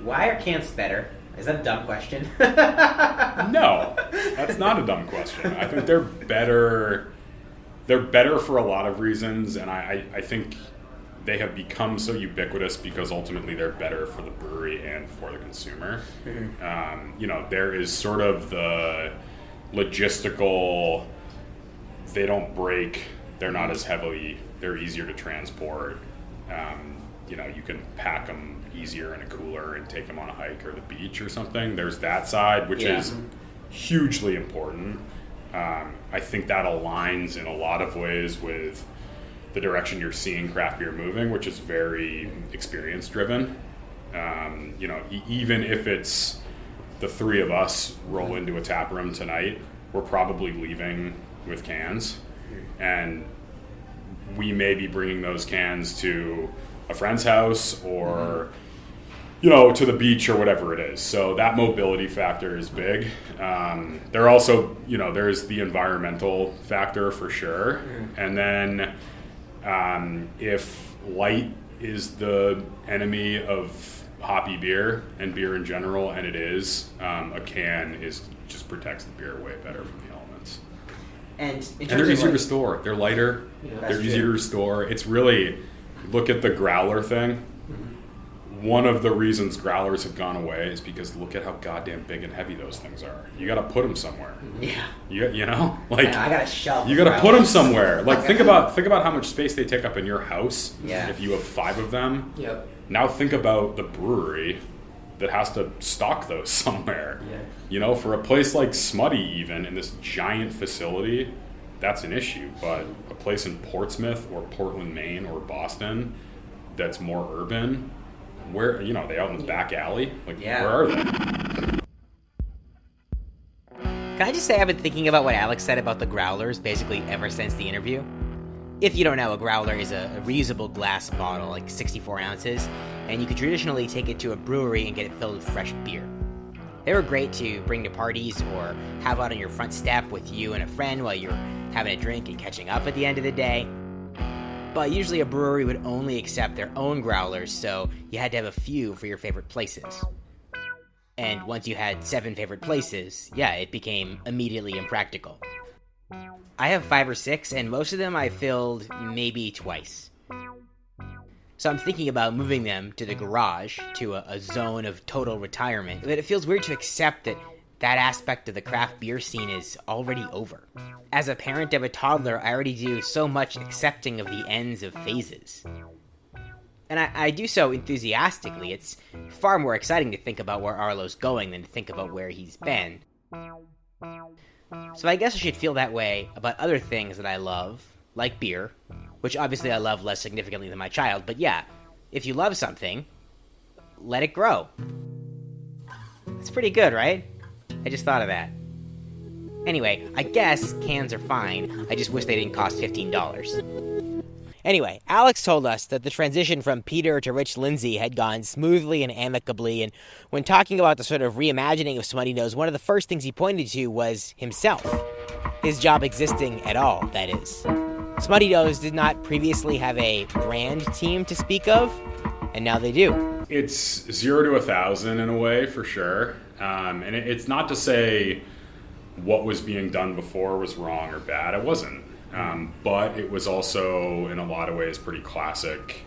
Why are cans better? Is that a dumb question? No, that's not a dumb question. I think they're better. They're better for a lot of reasons, and I think they have become so ubiquitous because ultimately they're better for the brewery and for the consumer. You know, there is sort of the logistical, they don't break, they're not as heavily, they're easier to transport. You know, you can pack them easier in a cooler and take them on a hike or the beach or something. There's that side, which is hugely important. I think that aligns in a lot of ways with the direction you're seeing craft beer moving, which is very experience driven. You know, even if it's the 3 of us roll into a tap room tonight, we're probably leaving with cans, and we may be bringing those cans to a friend's house or you know, to the beach or whatever it is. So that mobility factor is big. There also, you know, there's the environmental factor for sure. And then if light is the enemy of hoppy beer and beer in general, and it is, a can just protects the beer way better from the elements. And they're easier to store. They're lighter. They're easier to restore. It's really, look at the growler thing. One of the reasons growlers have gone away is because look at how goddamn big and heavy those things are. You got to put them somewhere. Yeah. You know, like I got a shelf. You got to put them somewhere. Like think about how much space they take up in your house. Yeah. If you have 5 of them. Yep. Now think about the brewery that has to stock those somewhere. Yeah. You know, for a place like Smutty, even in this giant facility, that's an issue. But a place in Portsmouth or Portland, Maine, or Boston that's more urban. Where, you know, they out in the back alley? Like, where are they? Can I just say I've been thinking about what Alex said about the growlers basically ever since the interview? If you don't know, a growler is a reusable glass bottle, like 64 ounces, and you could traditionally take it to a brewery and get it filled with fresh beer. They were great to bring to parties or have out on your front step with you and a friend while you're having a drink and catching up at the end of the day. But usually a brewery would only accept their own growlers, so you had to have a few for your favorite places. And once you had 7 favorite places, it became immediately impractical. I have 5 or 6, and most of them I filled maybe twice. So I'm thinking about moving them to the garage, to a zone of total retirement, but it feels weird to accept that aspect of the craft beer scene is already over. As a parent of a toddler, I already do so much accepting of the ends of phases. And I do so enthusiastically. It's far more exciting to think about where Arlo's going than to think about where he's been. So I guess I should feel that way about other things that I love, like beer, which obviously I love less significantly than my child, but if you love something, let it grow. It's pretty good, right? I just thought of that. Anyway, I guess cans are fine. I just wish they didn't cost $15. Anyway, Alex told us that the transition from Peter to Rich Lindsay had gone smoothly and amicably, and when talking about the sort of reimagining of Smuttynose, one of the first things he pointed to was himself. His job existing at all, that is. Smuttynose did not previously have a brand team to speak of, and now they do. It's 0 to 1,000 in a way, for sure. And it's not to say what was being done before was wrong or bad. It wasn't. But it was also, in a lot of ways, pretty classic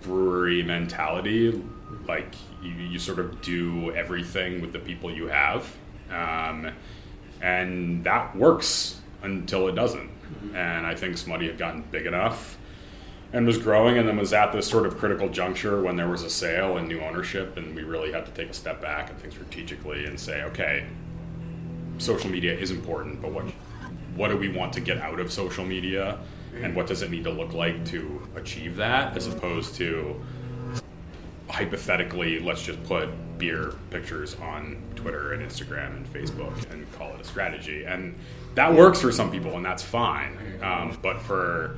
brewery mentality. Like, you sort of do everything with the people you have. And that works until it doesn't. And I think Smutty had gotten big enough and was growing, and then was at this sort of critical juncture when there was a sale and new ownership, and we really had to take a step back and think strategically and say, okay, social media is important, but what do we want to get out of social media, and what does it need to look like to achieve that, as opposed to hypothetically, let's just put beer pictures on Twitter and Instagram and Facebook and call it a strategy. And that works for some people, and that's fine. But for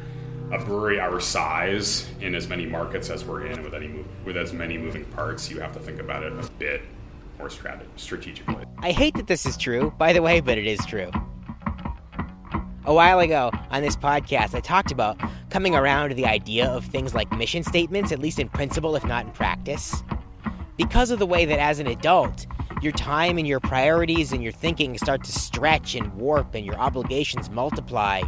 a brewery our size, in as many markets as we're in, with as many moving parts, you have to think about it a bit more strategically. I hate that this is true, by the way, but it is true. A while ago on this podcast, I talked about coming around to the idea of things like mission statements, at least in principle, if not in practice. Because of the way that as an adult, your time and your priorities and your thinking start to stretch and warp and your obligations multiply,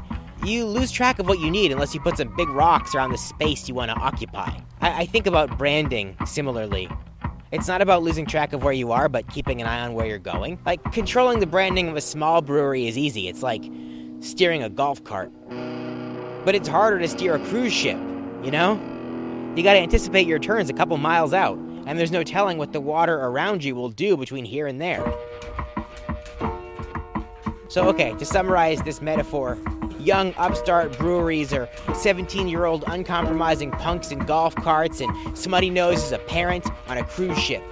you lose track of what you need unless you put some big rocks around the space you want to occupy. I think about branding similarly. It's not about losing track of where you are, but keeping an eye on where you're going. Like, controlling the branding of a small brewery is easy. It's like steering a golf cart. But it's harder to steer a cruise ship, you know? You gotta anticipate your turns a couple miles out, and there's no telling what the water around you will do between here and there. So, okay, to summarize this metaphor, young upstart breweries are 17-year-old uncompromising punks in golf carts, and Smuttynose is a parent on a cruise ship.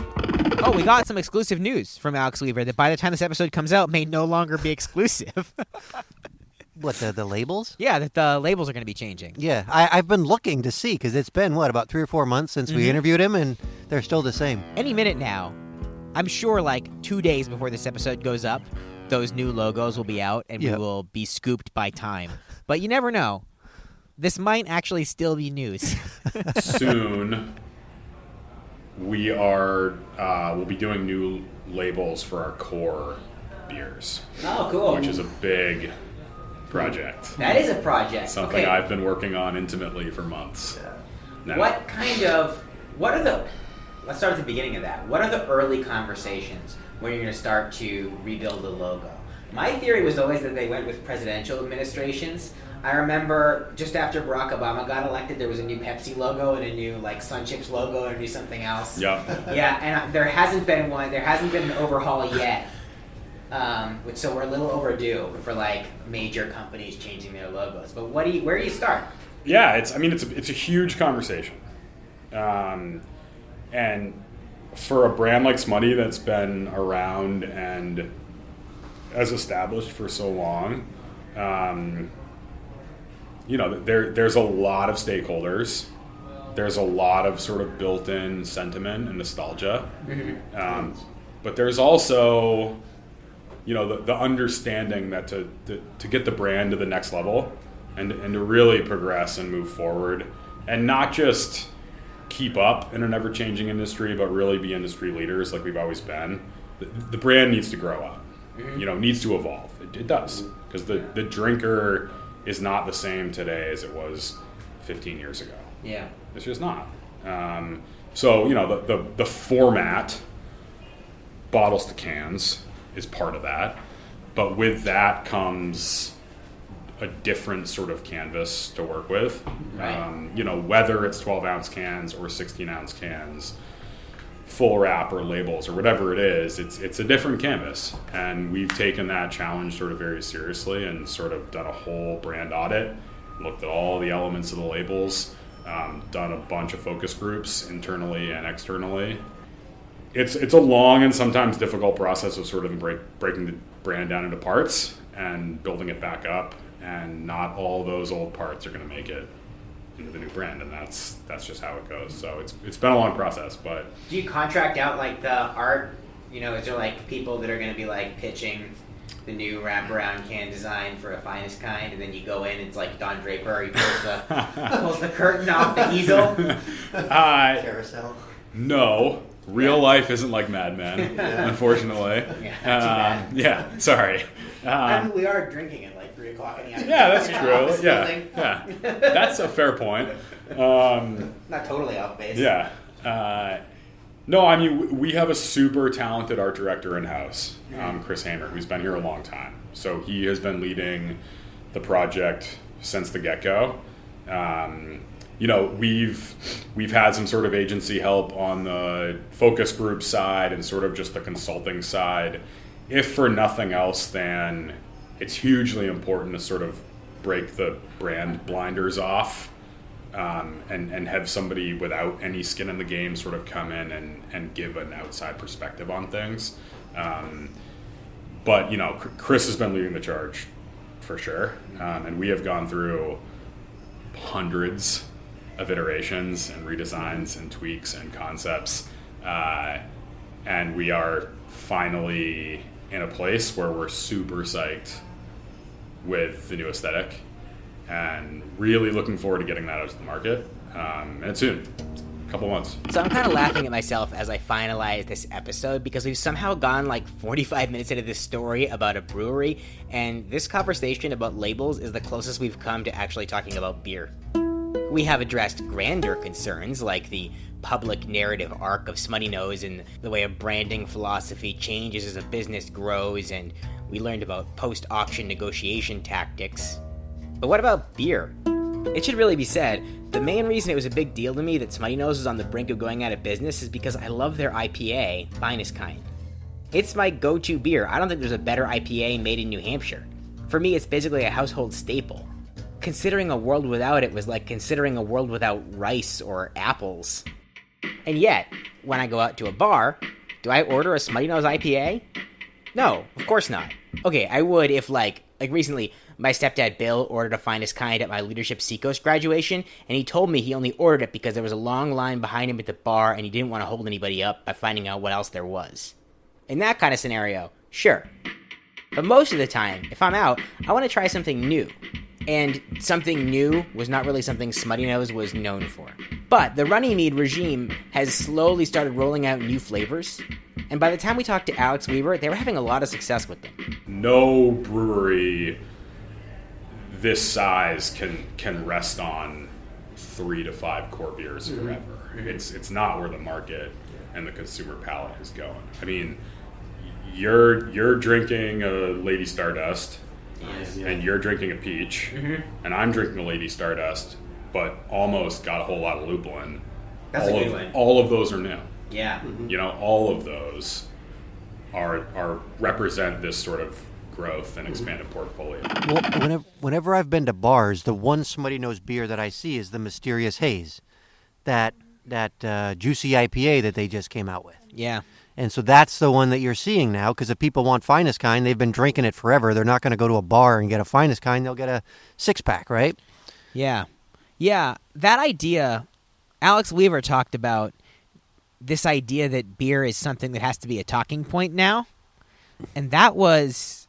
Oh, we got some exclusive news from Alex Weaver that by the time this episode comes out may no longer be exclusive. What, the labels? Yeah, that the labels are going to be changing. Yeah, I've been looking to see, because it's been, about 3 or 4 months since we interviewed him, and they're still the same. Any minute now, I'm sure 2 days before this episode goes up, those new logos will be out, and we will be scooped by time. But you never know. This might actually still be news. Soon, we'll be doing new labels for our core beers. Oh, cool. Which is a big project. That is a project. Something I've been working on intimately for months. Now. Let's start at the beginning of that. What are the early conversations when you're going to start to rebuild the logo? My theory was always that they went with presidential administrations. I remember just after Barack Obama got elected, there was a new Pepsi logo and a new Sun Chips logo and a new something else. Yep. Yeah, and there hasn't been one. There hasn't been an overhaul yet. So we're a little overdue for major companies changing their logos. But where do you start? Yeah, it's a huge conversation, and for a brand like Smutty that's been around and as established for so long, there's a lot of stakeholders. There's a lot of sort of built-in sentiment and nostalgia, but there's also the understanding that to get the brand to the next level and to really progress and move forward and not just keep up in an ever-changing industry, but really be industry leaders like we've always been. The brand needs to grow up, needs to evolve. It does, because the drinker is not the same today as it was 15 years ago. Yeah. It's just not. So the format, bottles to cans, is part of that, but with that comes a different sort of canvas to work with. Right. Whether it's 12-ounce cans or 16-ounce cans, full wrap or labels or whatever it is, it's a different canvas, and we've taken that challenge sort of very seriously and sort of done a whole brand audit, looked at all the elements of the labels, done a bunch of focus groups internally and externally. It's a long and sometimes difficult process of sort of breaking the brand down into parts and building it back up, and not all those old parts are going to make it into the new brand, and that's just how it goes. So it's been a long process, but do you contract out the art? Is there people that are going to be pitching the new wraparound can design for a Finest Kind, and then you go in, it's like Don Draper, he pulls the curtain off the easel? Carousel. No. Real life isn't like Mad Men, unfortunately. Yeah, sorry. We are drinking at 3 o'clock in the afternoon. Yeah, that's true. Yeah, that's a fair point. Not totally off base. Yeah. No, we have a super talented art director in-house, Chris Hamer, who's been here a long time. So he has been leading the project since the get-go. We've had some sort of agency help on the focus group side and sort of just the consulting side, if for nothing else, then it's hugely important to sort of break the brand blinders off, and have somebody without any skin in the game sort of come in and give an outside perspective on things. But, Chris has been leading the charge for sure. And we have gone through hundreds of iterations and redesigns and tweaks and concepts. And we are finally in a place where we're super psyched with the new aesthetic and really looking forward to getting that out to the market. And soon. Couple months. So I'm kind of laughing at myself as I finalize this episode because we've somehow gone like 45 minutes into this story about a brewery, and this conversation about labels is the closest we've come to actually talking about beer. We have addressed grander concerns like the public narrative arc of Smuttynose and the way a branding philosophy changes as a business grows, and we learned about post-auction negotiation tactics. But what about beer? It should really be said, the main reason it was a big deal to me that Smuttynose was on the brink of going out of business is because I love their IPA, Finest Kind. It's my go-to beer. I don't think there's a better IPA made in New Hampshire. For me, it's basically a household staple. Considering a world without it was like considering a world without rice or apples. And yet, when I go out to a bar, do I order a Smuttynose IPA? No, of course not. Okay, I would if like recently, my stepdad Bill ordered a Finest Kind at my Leadership Seacoast graduation, and he told me he only ordered it because there was a long line behind him at the bar and he didn't want to hold anybody up by finding out what else there was. In that kind of scenario, sure. But most of the time, if I'm out, I want to try something new. And something new was not really something Smuttynose was known for. But the Runnymede regime has slowly started rolling out new flavors, and by the time we talked to Alex Weaver, they were having a lot of success with them. No brewery this size can rest on 3 to 5 core beers forever. It's not where the market and the consumer palate is going. I mean, you're drinking a Lady Stardust, and you're drinking a peach, and I'm drinking a Lady Stardust, but almost got a whole lot of lupulin. That's a good one. All of those are new. Yeah. All of those are represent this sort of growth and expanded portfolio. Well, whenever I've been to bars, the one Smuttynose beer that I see is the Mysterious Haze, that juicy IPA that they just came out with. Yeah. And so that's the one that you're seeing now, because if people want Finest Kind, they've been drinking it forever. They're not going to go to a bar and get a Finest Kind. They'll get a 6-pack, right? Yeah. Yeah. That idea, Alex Weaver talked about this idea that beer is something that has to be a talking point now. And that was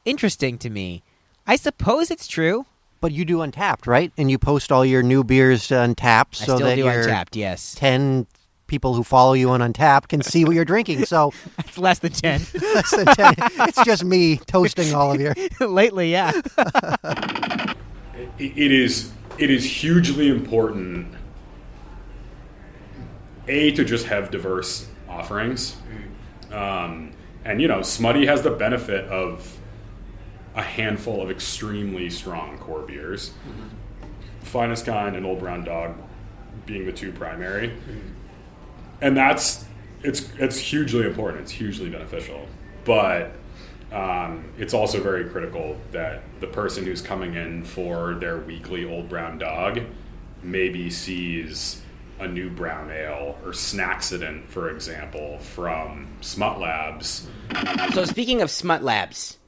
interesting to me. I suppose it's true. But you do Untapped, right? And you post all your new beers to Untapped so that your Untapped, yes. 10 people who follow you on Untapped can see what you're drinking. So it's less than 10. Less than 10. It's just me toasting all of you. Lately, yeah. It is hugely important, to just have diverse offerings. And, Smutty has the benefit of a handful of extremely strong core beers. Finest Kind and Old Brown Dog being the two primary. And it's hugely important. It's hugely beneficial. But it's also very critical that the person who's coming in for their weekly Old Brown Dog maybe sees a new brown ale or Snacksident, for example, from Smut Labs. So speaking of Smut Labs,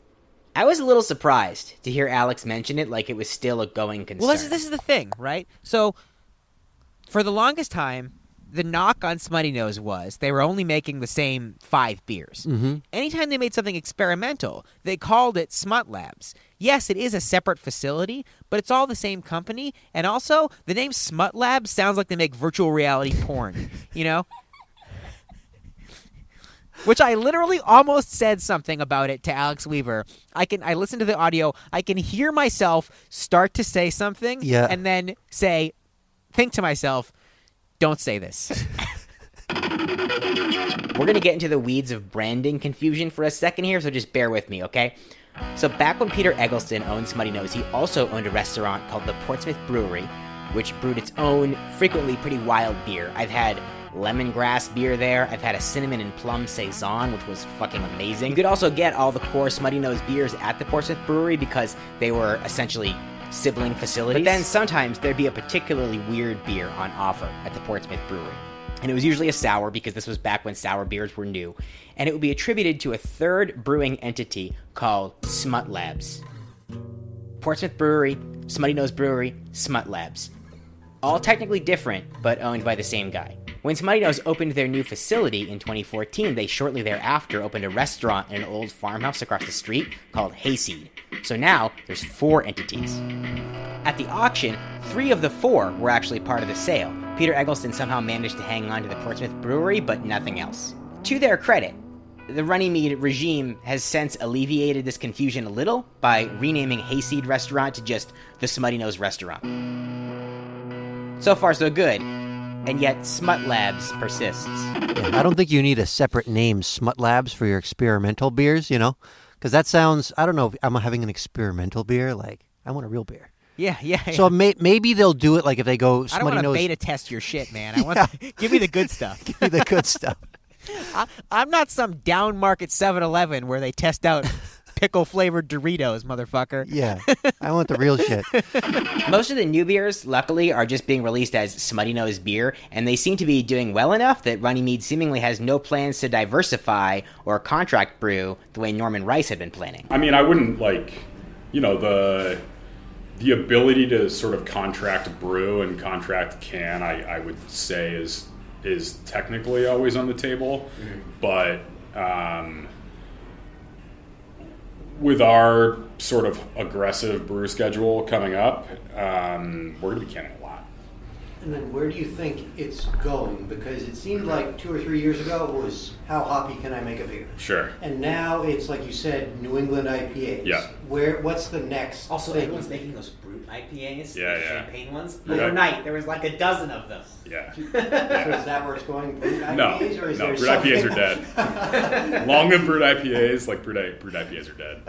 I was a little surprised to hear Alex mention it like it was still a going concern. Well, this is the thing, right? So for the longest time, the knock on Smuttynose was they were only making the same 5 beers. Mm-hmm. Anytime they made something experimental, they called it Smut Labs. Yes, it is a separate facility, but it's all the same company. And also, the name Smut Labs sounds like they make virtual reality porn, Which I literally almost said something about it to Alex Weaver. I listened to the audio. I can hear myself start to say something and then think to myself, don't say this. We're going to get into the weeds of branding confusion for a second here, so just bear with me, okay? So back when Peter Eggleston owned Smuttynose, he also owned a restaurant called the Portsmouth Brewery, which brewed its own, frequently pretty wild beer. I've had lemongrass beer there. I've had a cinnamon and plum saison, which was fucking amazing. You could also get all the core Smuttynose beers at the Portsmouth Brewery because they were essentially sibling facilities. But then sometimes there'd be a particularly weird beer on offer at the Portsmouth Brewery. And it was usually a sour because this was back when sour beers were new. And it would be attributed to a third brewing entity called Smut Labs. Portsmouth Brewery, Smuttynose Brewery, Smut Labs. All technically different, but owned by the same guy. When Smuttynose opened their new facility in 2014, they shortly thereafter opened a restaurant in an old farmhouse across the street called Hayseed. So now, there's 4 entities. At the auction, 3 of the 4 were actually part of the sale. Peter Eggleston somehow managed to hang on to the Portsmouth Brewery, but nothing else. To their credit, the Runnymede regime has since alleviated this confusion a little by renaming Hayseed Restaurant to just the Smuttynose Restaurant. So far, so good. And yet, Smut Labs persists. Yeah, I don't think you need a separate name, Smut Labs, for your experimental beers, you know? Because that sounds, I don't know, if I'm having an experimental beer. Like, I want a real beer. Yeah. So maybe they'll do it like if they go Smuttynose. I don't want to beta test your shit, man. I want give me the good stuff. Give me the good stuff. I'm not some down market 7-Eleven where they test out pickle-flavored Doritos, motherfucker. Yeah, I want the real shit. Most of the new beers, luckily, are just being released as Smuttynose beer, and they seem to be doing well enough that Runnymede seemingly has no plans to diversify or contract brew the way Norman Rice had been planning. I mean, I wouldn't, the ability to sort of contract brew and contract can, I would say is technically always on the table, but with our sort of aggressive brew schedule coming up, we're going to be canning a lot. And then where do you think it's going? Because it seemed like 2 or 3 years ago it was, how hoppy can I make a beer? Sure. And now it's, like you said, New England IPAs. Yeah. What's the next Also, thing? everyone's making those brute IPAs, Yeah, the yeah. champagne ones. Yeah. Overnight, there was like a dozen of them. Yeah. So is that where it's going? Brewed IPAs? No, or is there brewed IPAs something- are dead. Long live brewed IPAs, brewed IPAs are dead.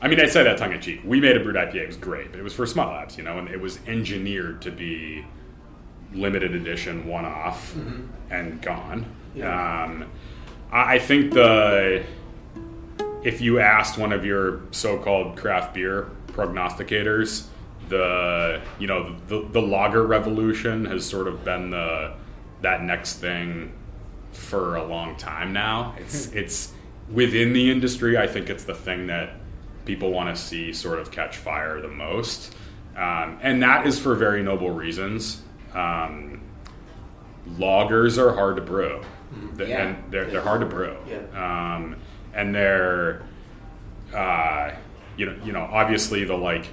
I mean, I say that tongue in cheek. We made a brewed IPA. It was great, but it was for Smut Labs, and it was engineered to be limited edition, one-off, and gone. Yeah. I think if you asked one of your so-called craft beer prognosticators, the lager revolution has sort of been that next thing for a long time now. It's within the industry. I think it's the thing that people want to see sort of catch fire the most, and that is for very noble reasons. Lagers are hard to brew, and they're hard to brew, and they're obviously the light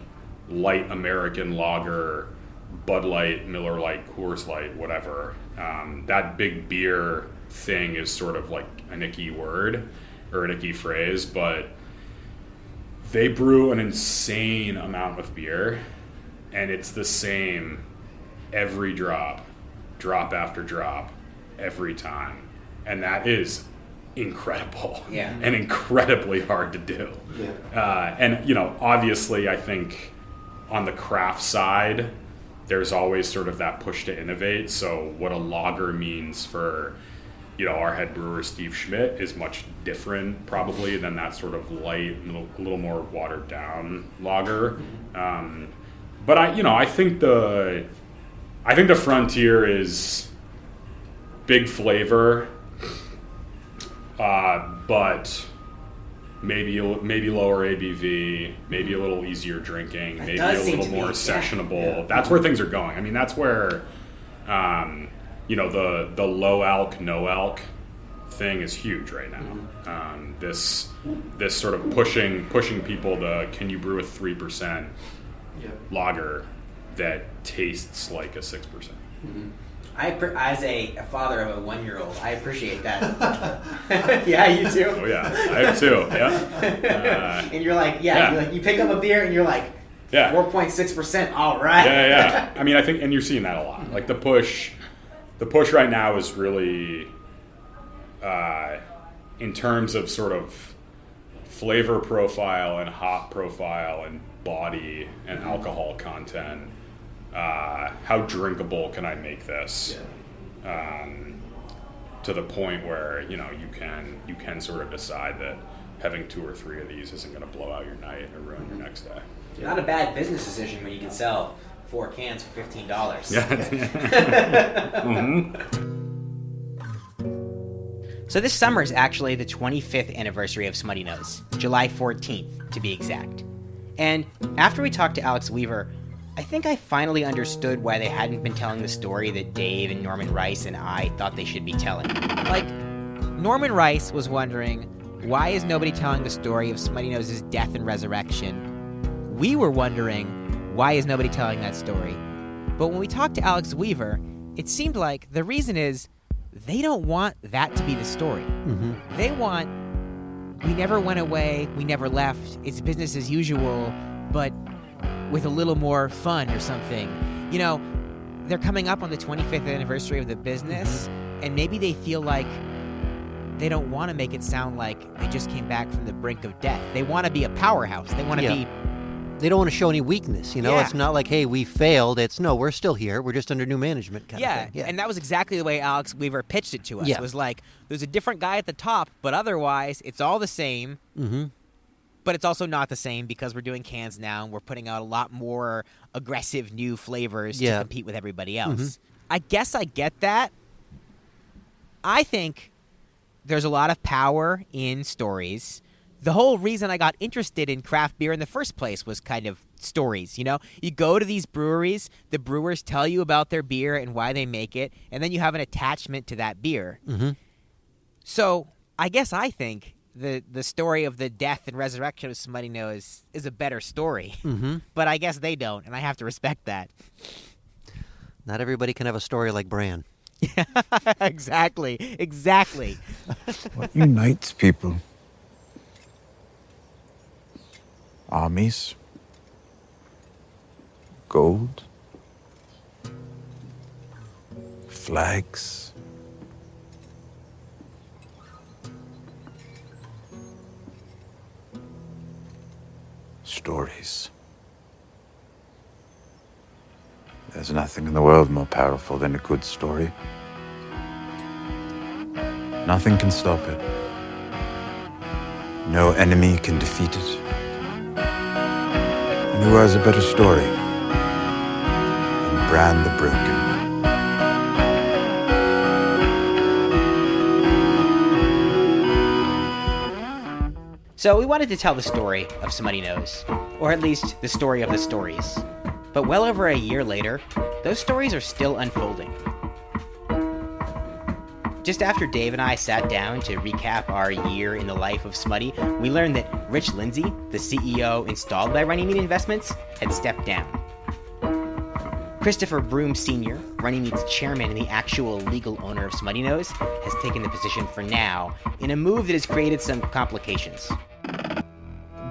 American lager, Bud Light, Miller Lite, Coors Light, whatever. That big beer thing is sort of like an icky word or an icky phrase, but they brew an insane amount of beer, and it's the same every drop after drop, every time. And that is incredible. Yeah. And incredibly hard to do. Yeah. And, obviously, I think on the craft side, there's always sort of that push to innovate. So what a lager means for, our head brewer, Steve Schmidt, is much different probably than that sort of light, a little more watered down lager. But I think the frontier is big flavor, but maybe lower ABV, maybe a little easier drinking, maybe a little more sessionable. Yeah. That's where things are going. I mean, that's where the low alc, no alc thing is huge right now. This sort of pushing people to, can you brew a 3% lager that tastes like a 6%? As a father of a 1-year-old, I appreciate that. Yeah, you too. Oh yeah, I have too. Yeah. And you're like, you pick up a beer and you're like, 4.6%. All right. Yeah. I mean, I think, and you're seeing that a lot. Like the push right now is really, in terms of sort of flavor profile and hop profile and body and alcohol content, how drinkable can I make this? To the point where, you can sort of decide that having 2 or 3 of these isn't going to blow out your night or ruin your next day. Not a bad business decision when you can sell 4 cans for $15. So this summer is actually the 25th anniversary of Smuttynose, July 14th to be exact. And after we talked to Alex Weaver, I think I finally understood why they hadn't been telling the story that Dave and Norman Rice and I thought they should be telling. Like, Norman Rice was wondering, why is nobody telling the story of Smuttynose's death and resurrection? We were wondering, why is nobody telling that story? But when we talked to Alex Weaver, it seemed like the reason is they don't want that to be the story. They want, we never went away, we never left, it's business as usual, but with a little more fun or something. They're coming up on the 25th anniversary of the business, and maybe they feel like they don't want to make it sound like they just came back from the brink of death. They want to be a powerhouse. They want to be... They don't want to show any weakness, Yeah. It's not like, hey, we failed. It's, no, we're still here. We're just under new management kind of thing. Yeah, and that was exactly the way Alex Weaver pitched it to us. Yeah. It was like, there's a different guy at the top, but otherwise, it's all the same. But it's also not the same because we're doing cans now and we're putting out a lot more aggressive new flavors to compete with everybody else. I guess I get that. I think there's a lot of power in stories. The whole reason I got interested in craft beer in the first place was kind of stories, You go to these breweries, the brewers tell you about their beer and why they make it, and then you have an attachment to that beer. So I guess I think the story of the death and resurrection of Smuttynose is a better story. But I guess they don't, and I have to respect that. Not everybody can have a story like Bran. Exactly. What unites people? Armies? Gold? Flags? Stories. There's nothing in the world more powerful than a good story. Nothing can stop it. No enemy can defeat it. And who has a better story than Bran the Broken? So we wanted to tell the story of Smuttynose, or at least the story of the stories. But well over a year later, those stories are still unfolding. Just after Dave and I sat down to recap our year in the life of Smutty, we learned that Rich Lindsay, the CEO installed by Runnymede Investments, had stepped down. Christopher Broom Sr., Runnymede's chairman and the actual legal owner of Smuttynose, has taken the position for now, in a move that has created some complications.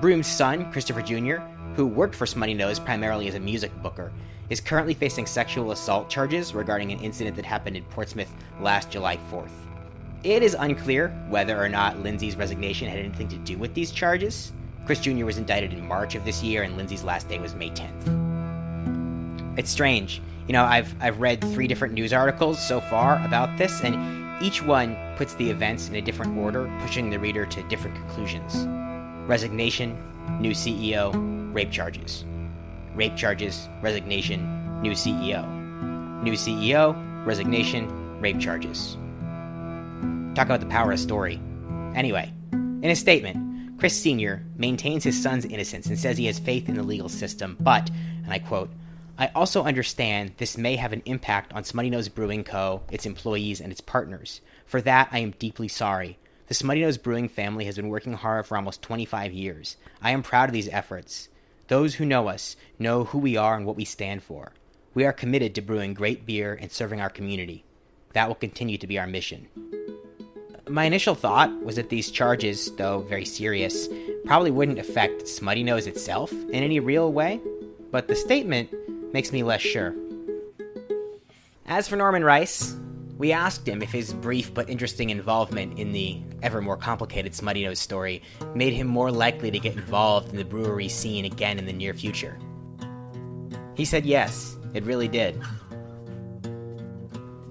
Broom's son, Christopher Jr., who worked for Smuttynose primarily as a music booker, is currently facing sexual assault charges regarding an incident that happened in Portsmouth last July 4th. It is unclear whether or not Lindsay's resignation had anything to do with these charges. Chris Jr. was indicted in March of this year, and Lindsay's last day was May 10th. It's strange. I've read 3 different news articles so far about this, and each one puts the events in a different order, pushing the reader to different conclusions. Resignation, new CEO, rape charges. Rape charges, resignation, new CEO. New CEO, resignation, rape charges. Talk about the power of story. Anyway, in a statement, Chris Sr. maintains his son's innocence and says he has faith in the legal system, but, and I quote, "I also understand this may have an impact on Smuttynose Brewing Co., its employees, and its partners. For that, I am deeply sorry. The Smuttynose Brewing family has been working hard for almost 25 years. I am proud of these efforts. Those who know us know who we are and what we stand for. We are committed to brewing great beer and serving our community. That will continue to be our mission." My initial thought was that these charges, though very serious, probably wouldn't affect Smuttynose itself in any real way, but the statement makes me less sure. As for Norman Rice, we asked him if his brief but interesting involvement in the ever more complicated Smuttynose story made him more likely to get involved in the brewery scene again in the near future. He said yes, It really did.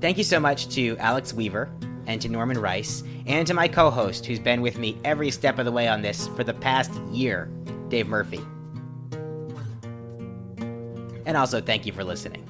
Thank you so much to Alex Weaver and to Norman Rice, and to my co-host who's been with me every step of the way on this for the past year, Dave Murphy. And also thank you for listening.